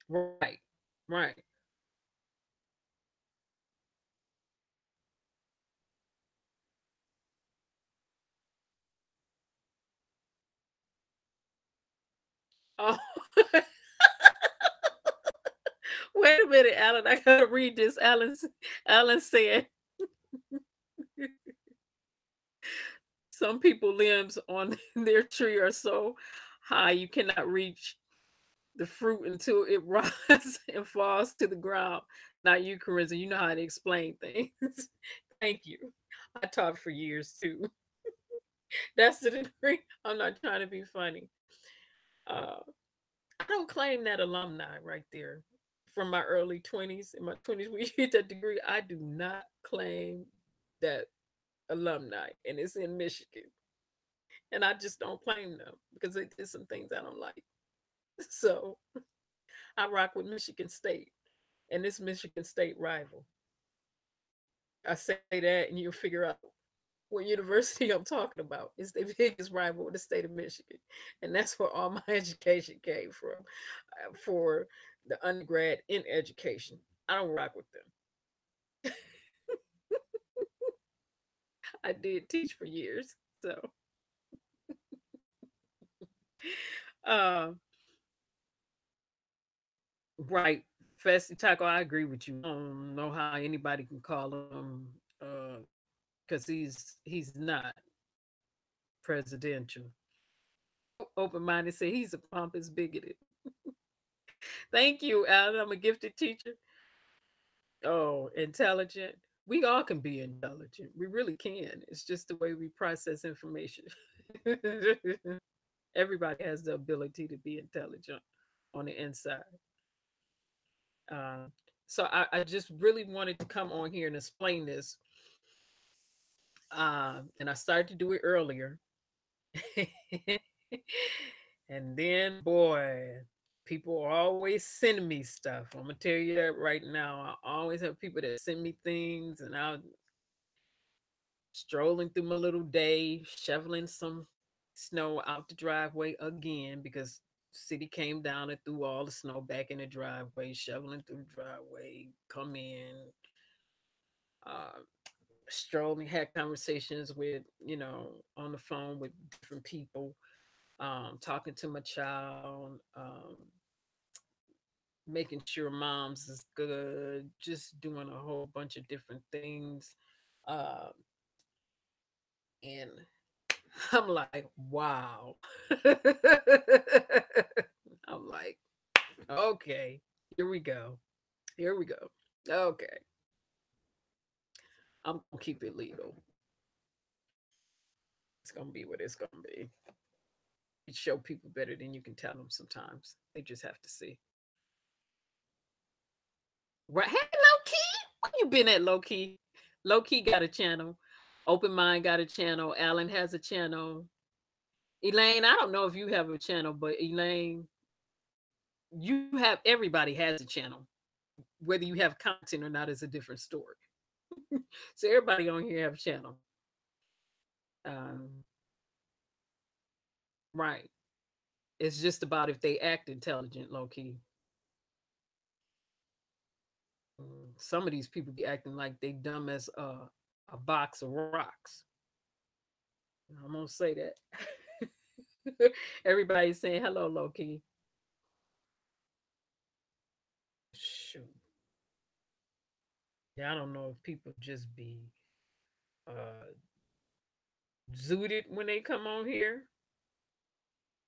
Right, right. Oh, wait a minute, Alan. I gotta read this. Alan said, some people limbs on their tree are so high you cannot reach the fruit until it rots and falls to the ground. Not you, Carissa. You know how to explain things. Thank you. I taught for years too. That's the degree. I'm not trying to be funny. Uh, I don't claim that alumni right there from my early 20s. In my 20s, when you get that degree, I do not claim that alumni, and it's in Michigan. And I just don't claim them because they did some things I don't like. So I rock with Michigan State and this Michigan State rival. I say that, and you'll figure out what university I'm talking about. It's the biggest rival in the state of Michigan. And that's where all my education came from for the undergrad in education. I don't rock with them. I did teach for years. So, uh, right. Festi Taco, I agree with you. I don't know how anybody can call him because he's not presidential. Open minded say he's a pompous bigoted. Thank you, Alan. I'm a gifted teacher. Oh, intelligent. We all can be intelligent. We really can. It's just the way we process information. Everybody has the ability to be intelligent. on the inside. Uh, so I just really wanted to come on here and explain this. And I started to do it earlier. And then, boy, people are always sending me stuff. I'm gonna tell you that right now. I always have people that send me things, and I'm strolling through my little day, shoveling some snow out the driveway again because city came down and threw all the snow back in the driveway, shoveling through the driveway, come in, uh, strolling, had conversations with, on the phone with different people, talking to my child, making sure mom's is good, just doing a whole bunch of different things. Uh, and I'm like, wow. I'm like, okay, here we go. Here we go. Okay. I'm gonna keep it legal. It's gonna be what it's gonna be. You show people better than you can tell them sometimes. They just have to see. Right. Hey, low key. Where you been at, low key? Low key got a channel. Open Mind got a channel. Alan has a channel. Elaine, I don't know if you have a channel, but Elaine, you have everybody has a channel. Whether you have content or not is a different story. So everybody on here have a channel. Um, right. It's just about if they act intelligent, low key. Some of these people be acting like they dumb as a box of rocks. I'm gonna say that. Everybody's saying hello, low key. Shoot. Yeah, I don't know if people just be uh zooted when they come on here.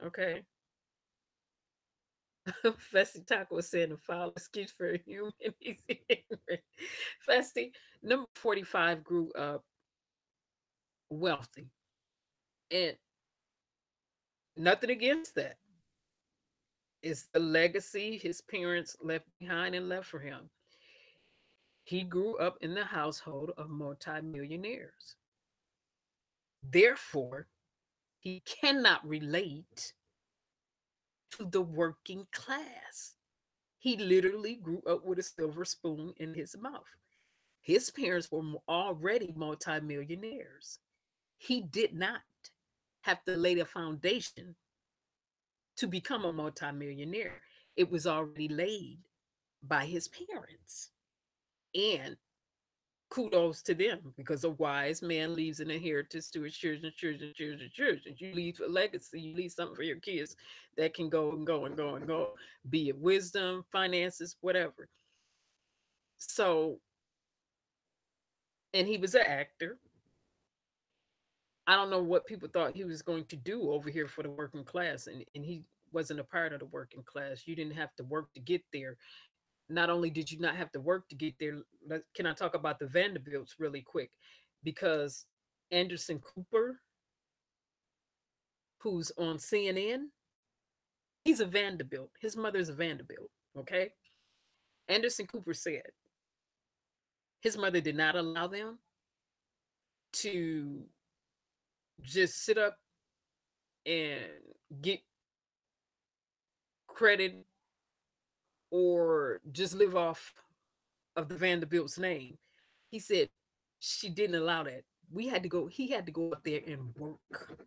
Okay. Festy Taco was saying the foul excuse for a human. He's ignorant. Festy, number 45 grew up wealthy. And nothing against that. It's the legacy his parents left behind and left for him. He grew up in the household of multimillionaires. Therefore, he cannot relate to the working class. He literally grew up with a silver spoon in his mouth. His parents were already multimillionaires. He did not have to lay the foundation to become a multimillionaire. It was already laid by his parents. And kudos to them because a wise man leaves an inheritance to his children, children, children, children. You leave a legacy, you leave something for your kids that can go and go and go and go, be it wisdom, finances, whatever. So, and he was an actor. I don't know what people thought he was going to do over here for the working class, and he wasn't a part of the working class. You didn't have to work to get there. Not only did you not have to work to get there, can I talk about the Vanderbilts really quick? Because Anderson Cooper, who's on CNN, he's a Vanderbilt. His mother's a Vanderbilt. Okay. Anderson Cooper said his mother did not allow them to just sit up and get credit or just live off of the Vanderbilt's name. He said she didn't allow that. He had to go up there and work.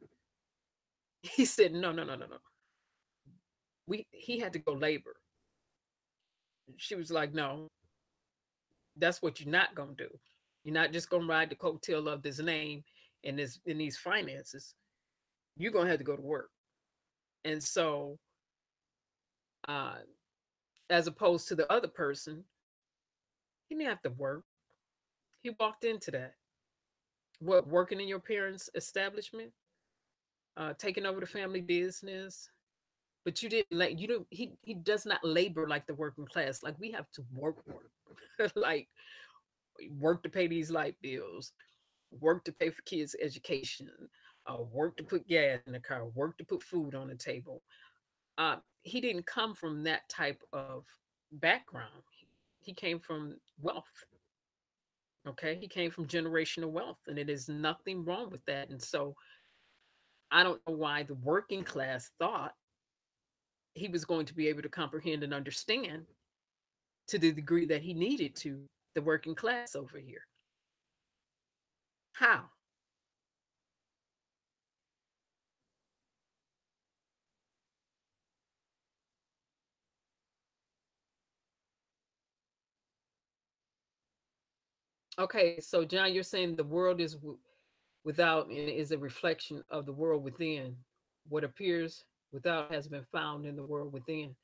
He said, no, no, no, no, no. He had to go labor. She was like, no, that's what you're not gonna do. You're not just gonna ride the coattail of this name and this in these finances. You're gonna have to go to work. And so uh as opposed to the other person, he didn't have to work. He walked into that. What, working in your parents' establishment, taking over the family business, but you didn't like you don't he does not labor like the working class. Like we have to work like work to pay these light bills, work to pay for kids work to put gas in the car, work to put food on the table. he didn't come from that type of background. He came from wealth. Okay. He came from generational wealth, and it is nothing wrong with that. And so I don't know why the working class thought he was going to be able to comprehend and understand to the degree that he needed to the working class over here. How? Okay, so John, you're saying the world is without and is a reflection of the world within. What appears without has been found in the world within.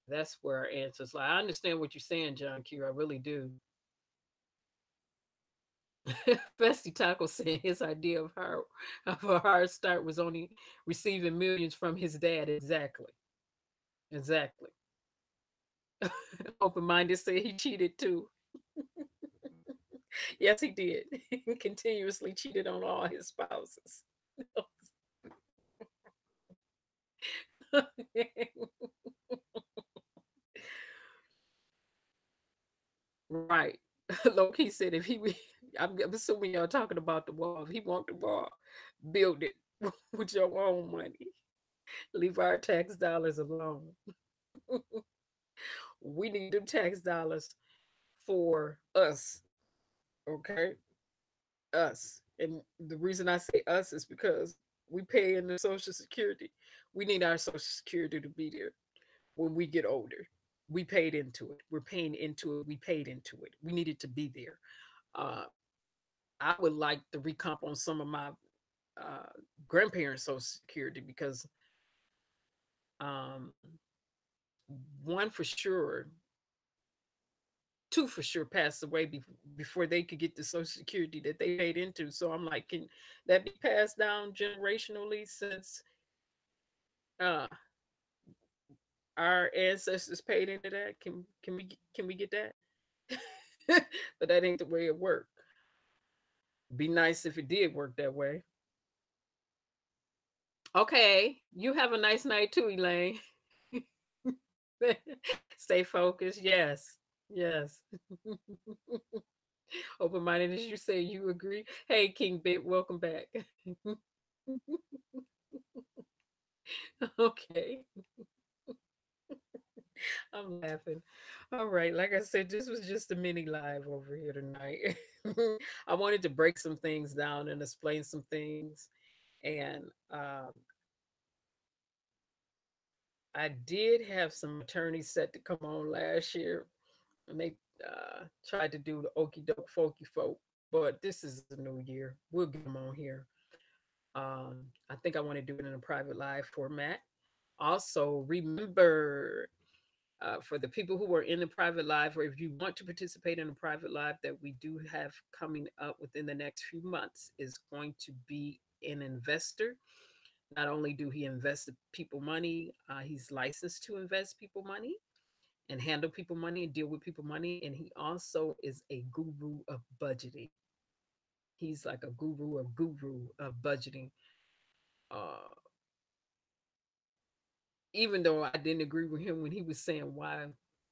That's where our answers lie. I understand what you're saying, John Q. I really do. Festy Taco said his idea of a hard start was only receiving millions from his dad. Exactly. Exactly. Open minded said he cheated too. Yes, he did. He continuously cheated on all his spouses. Right. Loki said if he, I'm assuming y'all talking about the wall. If he want the wall, build it with your own money. Leave our tax dollars alone. We need them tax dollars for us. Okay, us. And the reason I say us is because we pay in the Social Security. We need our Social Security to be there when we get older. We paid into it. We're paying into it. We paid into it. We needed to be there. Uh, I would like the recomp on some of my uh, grandparents' Social Security because um, one for sure, two for sure passed away before they could get the Social Security that they paid into. So I'm like, can that be passed down generationally since uh, our ancestors paid into that? Can we get that? But that ain't the way it worked. Be nice if it did work that way. Okay, you have a nice night too, Elaine. Stay focused. Yes. Yes. Open minded as you say you agree. Hey King Bit, welcome back. Okay. I'm laughing. All right. Like I said, this was just a mini live over here tonight. I wanted to break some things down and explain some things. And I did have some attorneys set to come on last year, and they tried to do the okey doke folky folk. But this is a new year. We'll get them on here. I think I want to do it in a private live format. Also, remember for the people who are in the private live, or if you want to participate in a private live that we do have coming up within the next few months, is going to be an investor. Not only do he invest people money, he's licensed to invest people money and handle people money and deal with people money. And he also is a guru of budgeting. He's like a guru of budgeting. Uh, Even though I didn't agree with him when he was saying why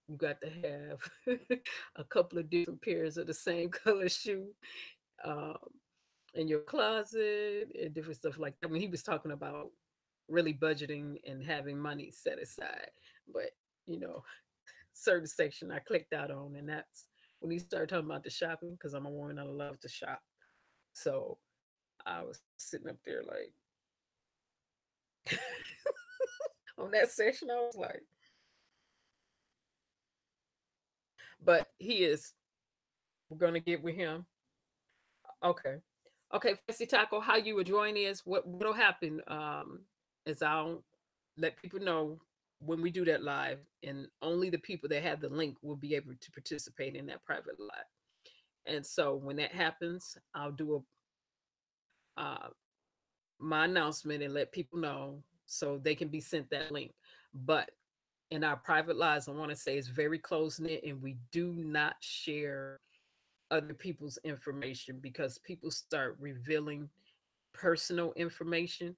you got to have a couple of different pairs of the same color shoe um, in your closet and different stuff like that. When he was talking about really budgeting and having money set aside, but you know, certain section I clicked out on, and that's when he started talking about the shopping because I'm a woman I love to shop. So I was sitting up there like on that section, I was like, but he is. We're gonna get with him. Okay. Okay, Fancy Taco, how you would join is what'll happen is I'll let people know when we do that live, and only the people that have the link will be able to participate in that private live. And so when that happens, I'll do a my announcement and let people know so they can be sent that link. But in our private lives, I want to say it's very close knit, and we do not share other people's information because people start revealing personal information.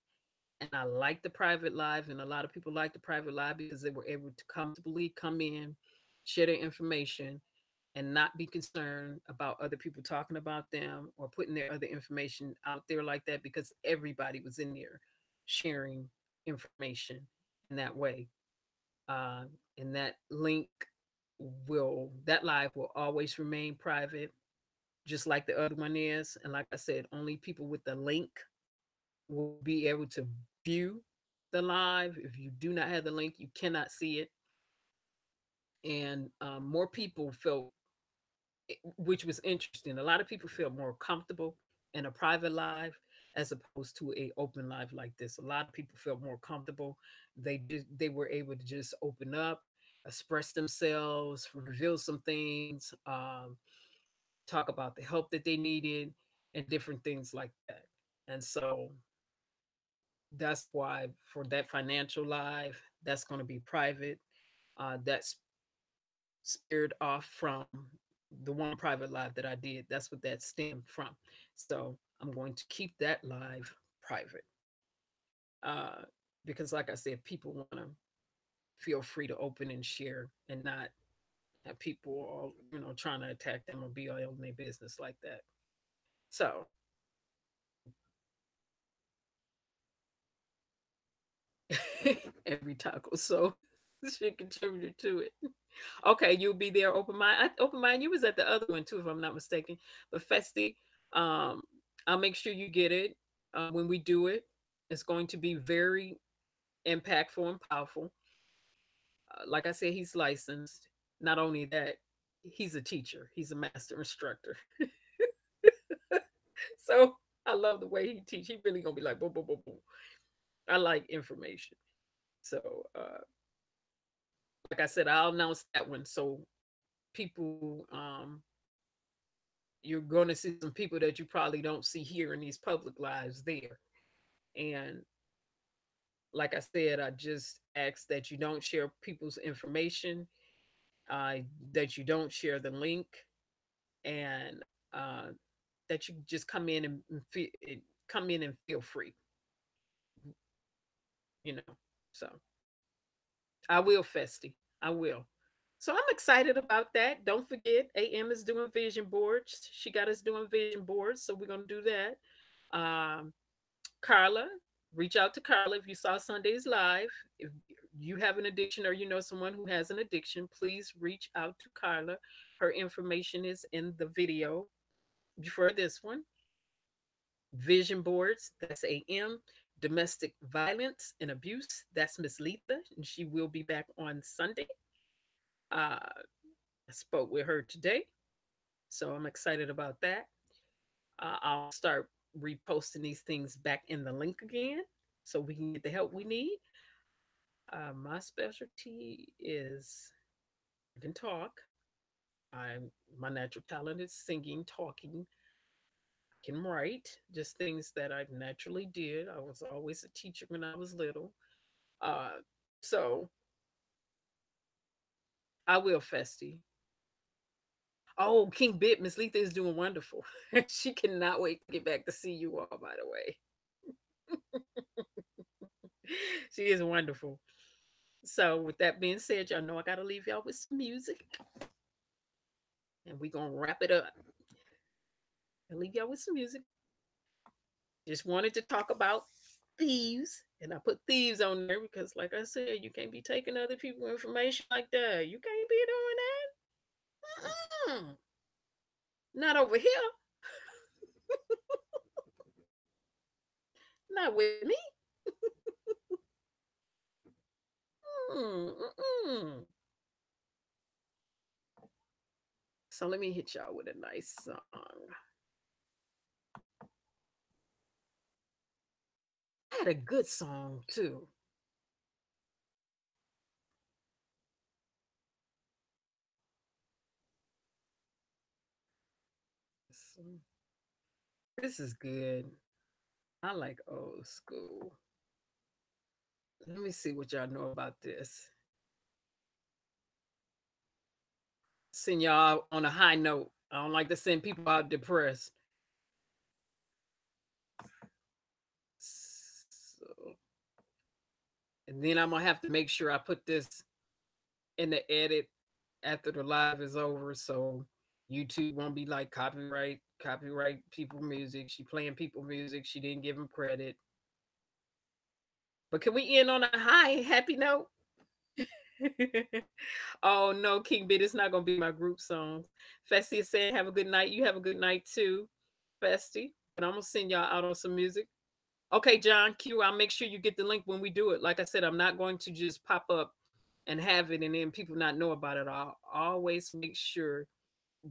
And I like the private live, and a lot of people like the private live because they were able to comfortably come in, share their information, and not be concerned about other people talking about them or putting their other information out there like that, because everybody was in there sharing information in that way. Uh, and that link that live will always remain private, just like the other one is. And like I said, only people with the link will be able to view the live. If you do not have the link, you cannot see it. And more people felt, which was interesting. A lot of people feel more comfortable in a private live as opposed to a open live like this. A lot of people felt more comfortable. They were able to just open up, express themselves, reveal some things, talk about the help that they needed, and different things like that. And so that's why for that financial live, that's going to be private. That's spared off from the one private live that I did. That's what that stemmed from. So I'm going to keep that live private, uh, because, like I said, people want to feel free to open and share, and not have people all trying to attack them or be all in their business like that. So every taco so she contributed to it. Okay, you'll be there. Open mind. You was at the other one too, if I'm not mistaken. But Festi, um, I'll make sure you get it when we do it. It's going to be very impactful and powerful. Like I said, he's licensed. Not only that, he's a teacher. He's a master instructor. So I love the way he teach. He really gonna be like boom, boom, boom, boom. I like information. So, like I said, I'll announce that one. So people, you're going to see some people that you probably don't see here in these public lives there. And like I said, I just ask that you don't share people's information, uh, that you don't share the link, and uh, that you just come in and feel free, you know. So I will, Festi. I will. So I'm excited about that. Don't forget, AM is doing vision boards. She got us doing vision boards, so we're gonna do that. Carla, reach out to Carla if you saw Sunday's live. If you have an addiction or you know someone who has an addiction, please reach out to Carla. Her information is in the video before this one. Vision boards, that's AM. Domestic violence and abuse, that's Miss Letha, and she will be back on Sunday. I spoke with her today, so I'm excited about that. I'll start reposting these things back in the link again so we can get the help we need. My specialty is I can talk. I'm My natural talent is singing, talking. I can write, just things that I naturally did. I was always a teacher when I was little. Uh, so I will, Festi. Oh, King Bit, Miss Letha is doing wonderful. She cannot wait to get back to see you all, by the way. She is wonderful. So, with that being said, y'all know I got to leave y'all with some music. And we're going to wrap it up. And leave y'all with some music. Just wanted to talk about thieves. And I put thieves on there because, like I said, you can't be taking other people's information like that. You can't be doing that. Mm-mm. Not over here. Not with me. Mm-mm. So let me hit y'all with a nice song. I had a good song too. So, this is good. I like old school. Let me see what y'all know about this. Send y'all on a high note. I don't like to send people out depressed. So And then I'm gonna have to make sure I put this in the edit after the live is over, so YouTube won't be like copyright people music. She playing people music. She didn't give them credit. But can we end on a high, happy note? Oh no, King Bit, it's not gonna be my group song. Festy is saying, have a good night. You have a good night too, Festy. But I'm gonna send y'all out on some music. Okay, John Q, I'll make sure you get the link when we do it. Like I said, I'm not going to just pop up and have it and then people not know about it. I'll always make sure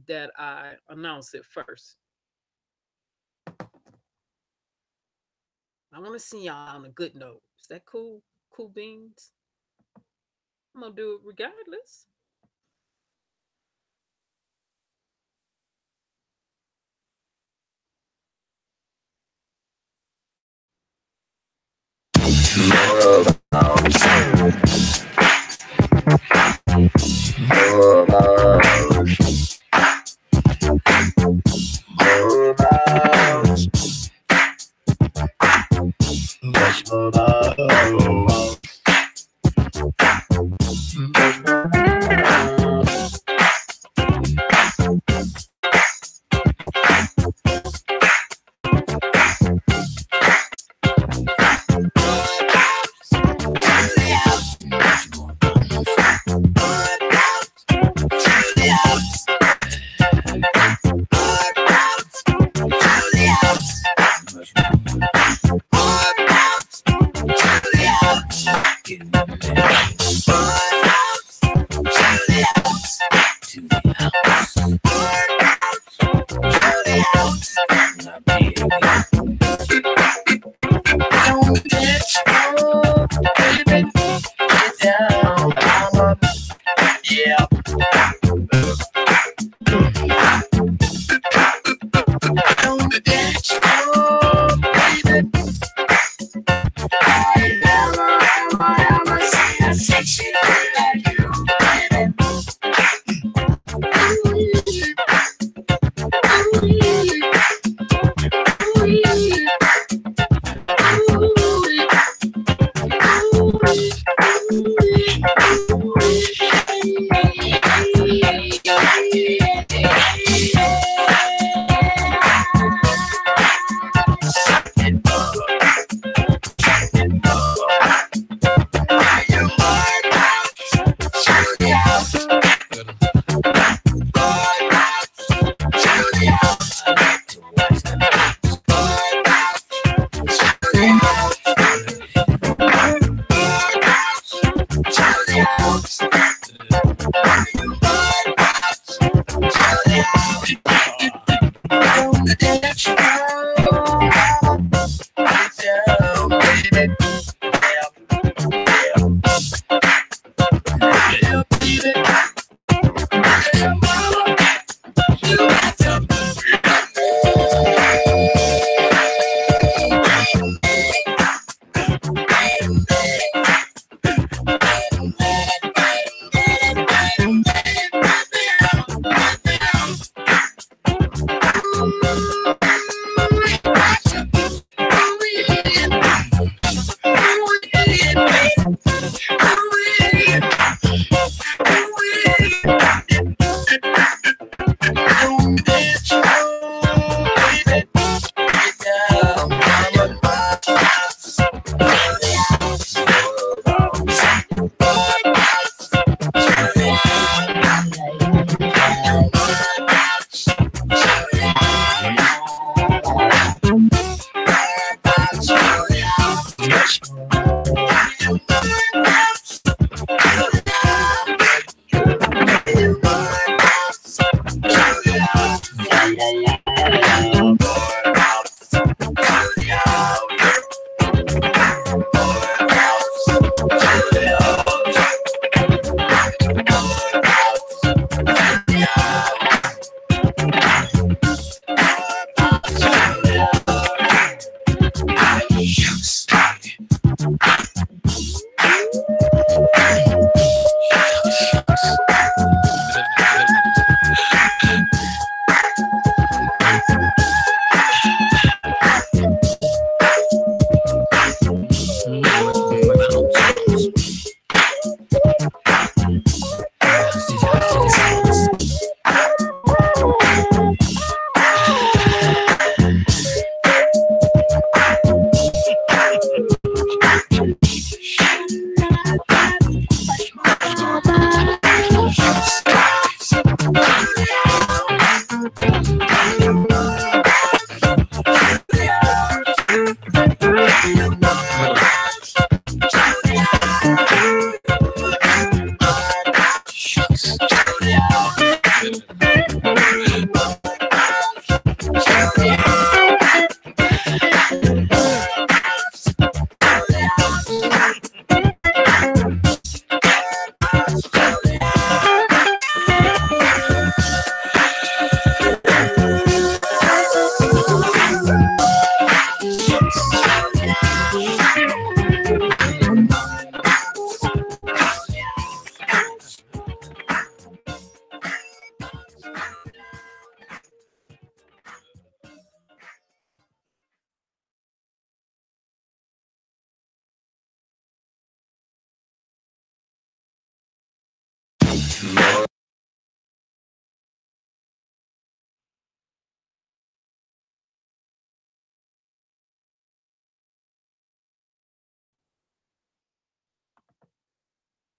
that I announce it first. I want to see y'all on a good note. Is that cool? Cool beans? I'm going to do it regardless.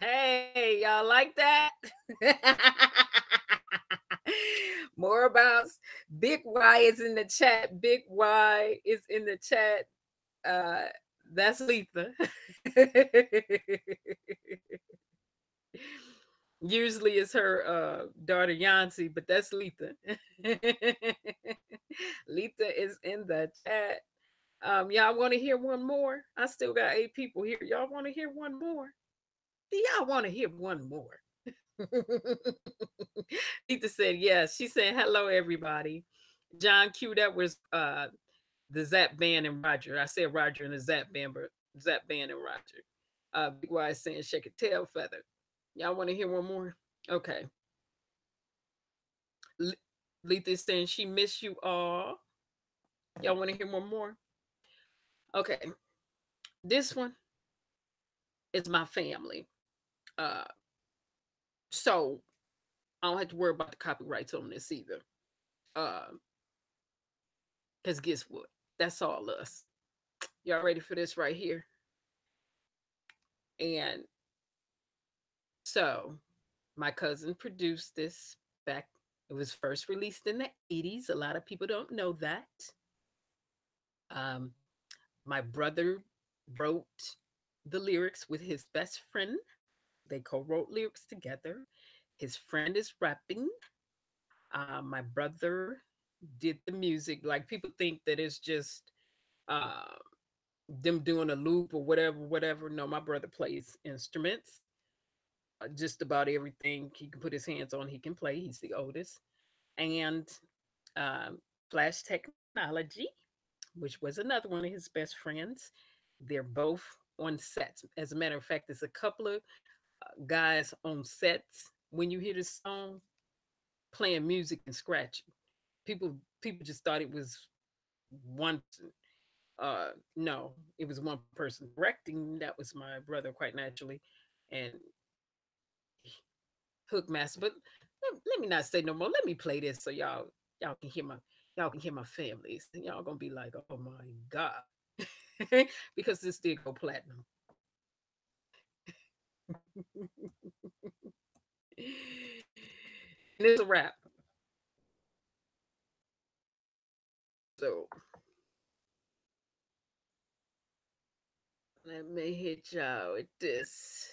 Hey, y'all like that? More about Big Y is in the chat. Big Y is in the chat. That's Letha. Usually it's her daughter Yancy, but that's Letha. Letha is in the chat. Y'all want to hear one more? I still got 8 people here. Y'all want to hear one more? Do y'all want to hear one more? Letha said yes. She said hello, everybody. John Q, that was the Zapp Band and Roger. I said Roger and the Zapp Band, but Zapp Band and Roger. Big Y is saying shake a tail feather. Y'all want to hear one more? Okay. Letha is saying she miss you all. Y'all want to hear one more? Okay. This one is my family. So I don't have to worry about the copyrights on this either. Because guess what? That's all us. Y'all ready for this right here? And so my cousin produced this back. It was first released in the 80s. A lot of people don't know that. My brother wrote the lyrics with his best friend. They co-wrote lyrics together. His friend is rapping. My brother did the music. Like, people think that it's just them doing a loop or whatever. No, my brother plays instruments. Just about everything he can put his hands on, he can play. He's the oldest. And Flash Technology, which was another one of his best friends. They're both on sets. As a matter of fact, there's a couple of guys on sets when you hear the song playing music and scratching. People just thought it was one. No, it was one person directing. That was my brother, quite naturally, and Hookmaster. But let me not say no more. Let me play this so y'all can hear my family. And y'all gonna be like, oh my God, because this did go platinum. And it's a wrap. So let me hit y'all with this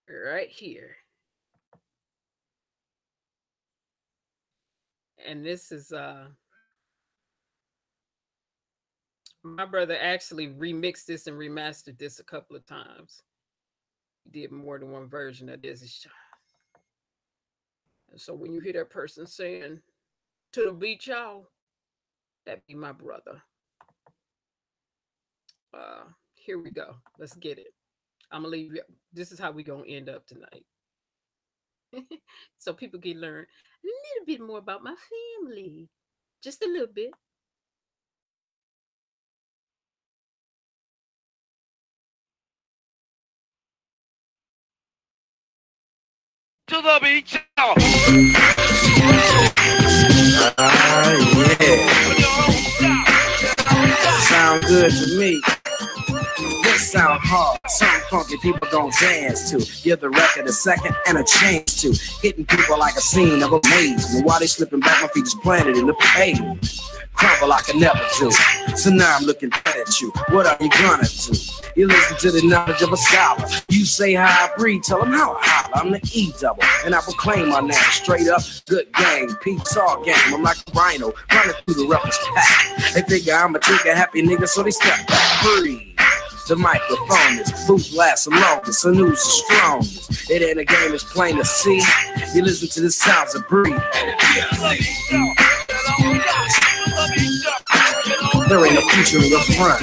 right here. And this is my brother actually remixed this and remastered this a couple of times. He did more than one version of this. And so when you hear that person saying to the beach, y'all, that'd be my brother. Here we go. Let's get it. I'm gonna leave you. This is how we gonna end up tonight. So people can learn a little bit more about my family. Just a little bit. To the beach. Yeah. Sound good to me. This sound hard. Something funky people gon' dance to. Give the record a second and a chance to. Hitting people like a scene of a maze. And while they slipping back, my feet just planted in the pavement. Crumble like I never do. So now I'm looking dead at you. What are you gonna do? You listen to the knowledge of a scholar. You say how I breathe, tell them how I holler. I'm the E double, and I proclaim my name. Straight up, good game, Pete's all game. I'm like a rhino, running through the roughest pack. They figure I'm a trigger happy nigga, so they step back. Breathe. The microphone is boot lasts the longest, the news is strongest. It ain't a game, it's plain to see. You listen to the sounds of breathe. There ain't a future in your front.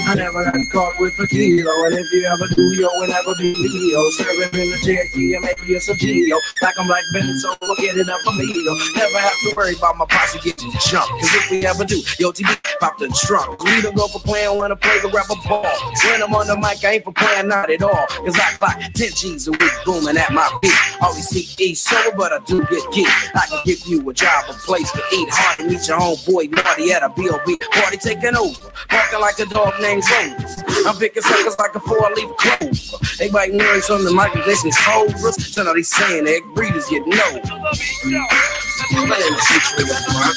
I never got caught with a kilo, and if you ever do, yo, and ever be Leo, serving in the Cherokee, and maybe it's a Geo. Like I'm like Ben, so we'll get it up for me, yo. Never have to worry about my posse getting jumped, cause if we ever do, yo, TB pop the trunk. We don't go for playing when I play the grab a ball. When I'm on the mic, I ain't for playing, not at all. Cause I clock 10 G's a week, booming at my beat. Always see E sober, but I do get geek. I can give you a job, a place to eat. Hard to meet your homeboy, naughty at a B.O.B. Party taking over, barking like a dog named Rose. I'm picking suckers like a 4-leaf clover. They biting words on the mic, they some cobras. So now they saying egg breeders get no. Let me teach you your front.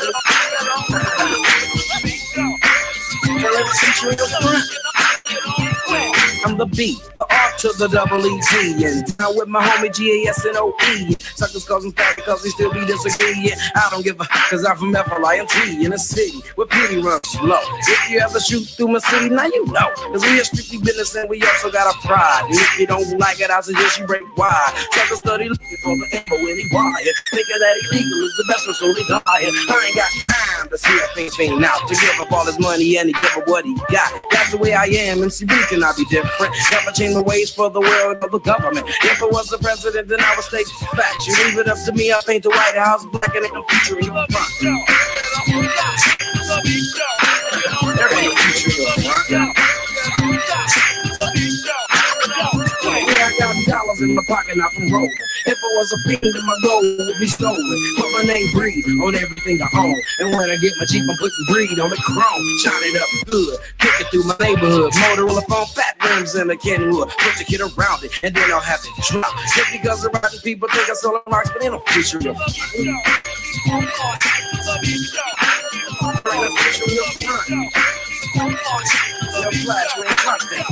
Let me teach you your front. I'm the B, the R to the double E-G, and down with my homie G-A-S-N-O-E. Suckers cause them fat because they still be disagreeing. I don't give a, cause I'm from F-L-I-N-T in a city where pity runs slow. If you ever shoot through my city, now you know. Cause we are strictly business and we also got a pride. And if you don't like it, I suggest you break wide. Suckers study looking for the info in the wire. Thinking that illegal is the best one, so they die. I ain't got time to see a thing fiend out. To give up all his money and he give up what he got. That's the way I am, MC B cannot be different. Never change my ways for the world or the government. If I was the president, then I would state facts. You leave it up to me, I paint the White House black and I'm featuring your front. There ain't a future in your front. Yeah, I got dollars in my pocket, not from rolling. If I was a fiend, then my gold would be stolen. Put my name breed on everything I own. And when I get my cheap, I'm putting breed on the chrome. Shot it up good, kick it through my neighborhood. Motor on the phone, fat rims in the Kenwood. Put the kid around it, and then I'll have it drop. Just because the rotten people think I'm selling rocks, but they don't feature your front. Your flash, we ain't touch that.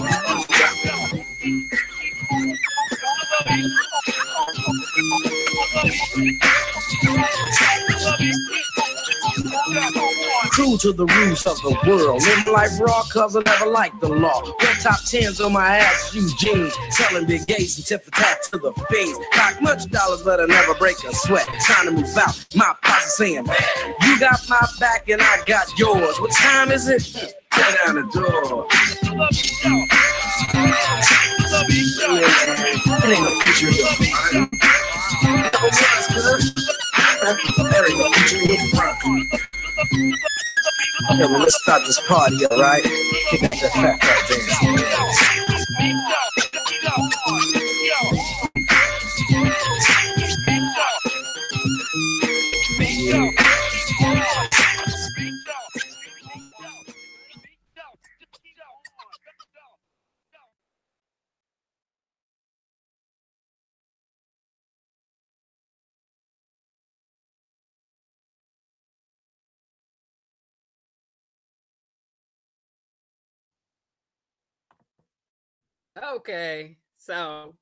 True to the rules of the world. Live life raw, cause I never liked the law. Wear top 10s on my ass, use jeans. Selling big gates and tip for tat to the fiends. Cock much dollars, but I never break a sweat. Time to move out. My posse saying, you got my back and I got yours. What time is it? Tear down the door. It ain't no future in your front. There ain't no future in your front. Okay, well, let's start this party, alright? Kick up that fat dance. Okay, so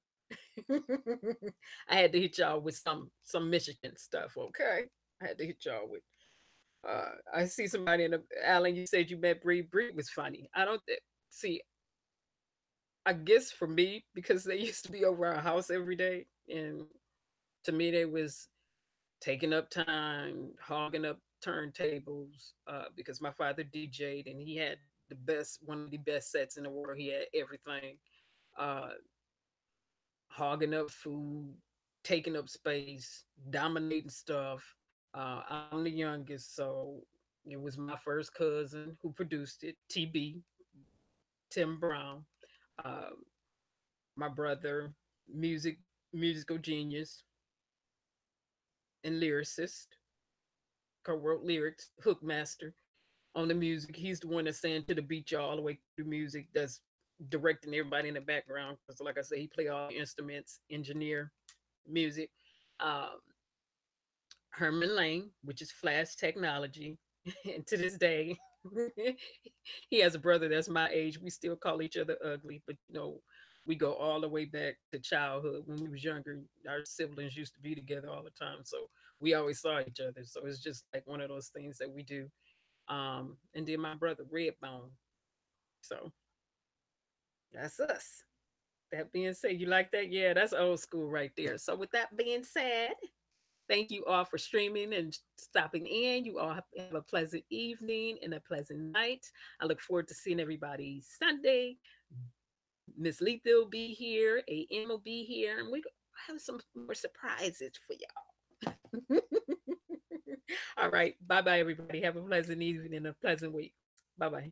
I had to hit y'all with some Michigan stuff. Okay, I had to hit y'all with. I see somebody in the Alan. You said you met Bree. Bree was funny. I don't see. I guess for me because they used to be over our house every day, and to me they was taking up time, hogging up turntables. Because my father DJ'd and he had one of the best sets in the world. He had everything. Uh, Hogging up food, taking up space, dominating stuff. I'm the youngest, so it was my first cousin who produced it, TB, Tim Brown. Uh, my brother, musical genius and lyricist, co-wrote lyrics, hook master. on the music. He's the one that's saying to the beat y'all all the way through the music. That's directing everybody in the background. Because like I said, he play all the instruments, engineer music. Um, Herman Lane, which is Flash Technology, and to this day, he has a brother that's my age. We still call each other ugly, but we go all the way back to childhood. When we was younger, our siblings used to be together all the time, so we always saw each other. So it's just like one of those things that we do. And then my brother Redbone. So that's us. That being said, you like that? Yeah, that's old school right there. So with that being said, thank you all for streaming and stopping in. You all have a pleasant evening and a pleasant night. I look forward to seeing everybody Sunday. Miss Letha will be here. AM will be here. And we have some more surprises for y'all. All right. Bye bye, everybody. Have a pleasant evening and a pleasant week. Bye bye.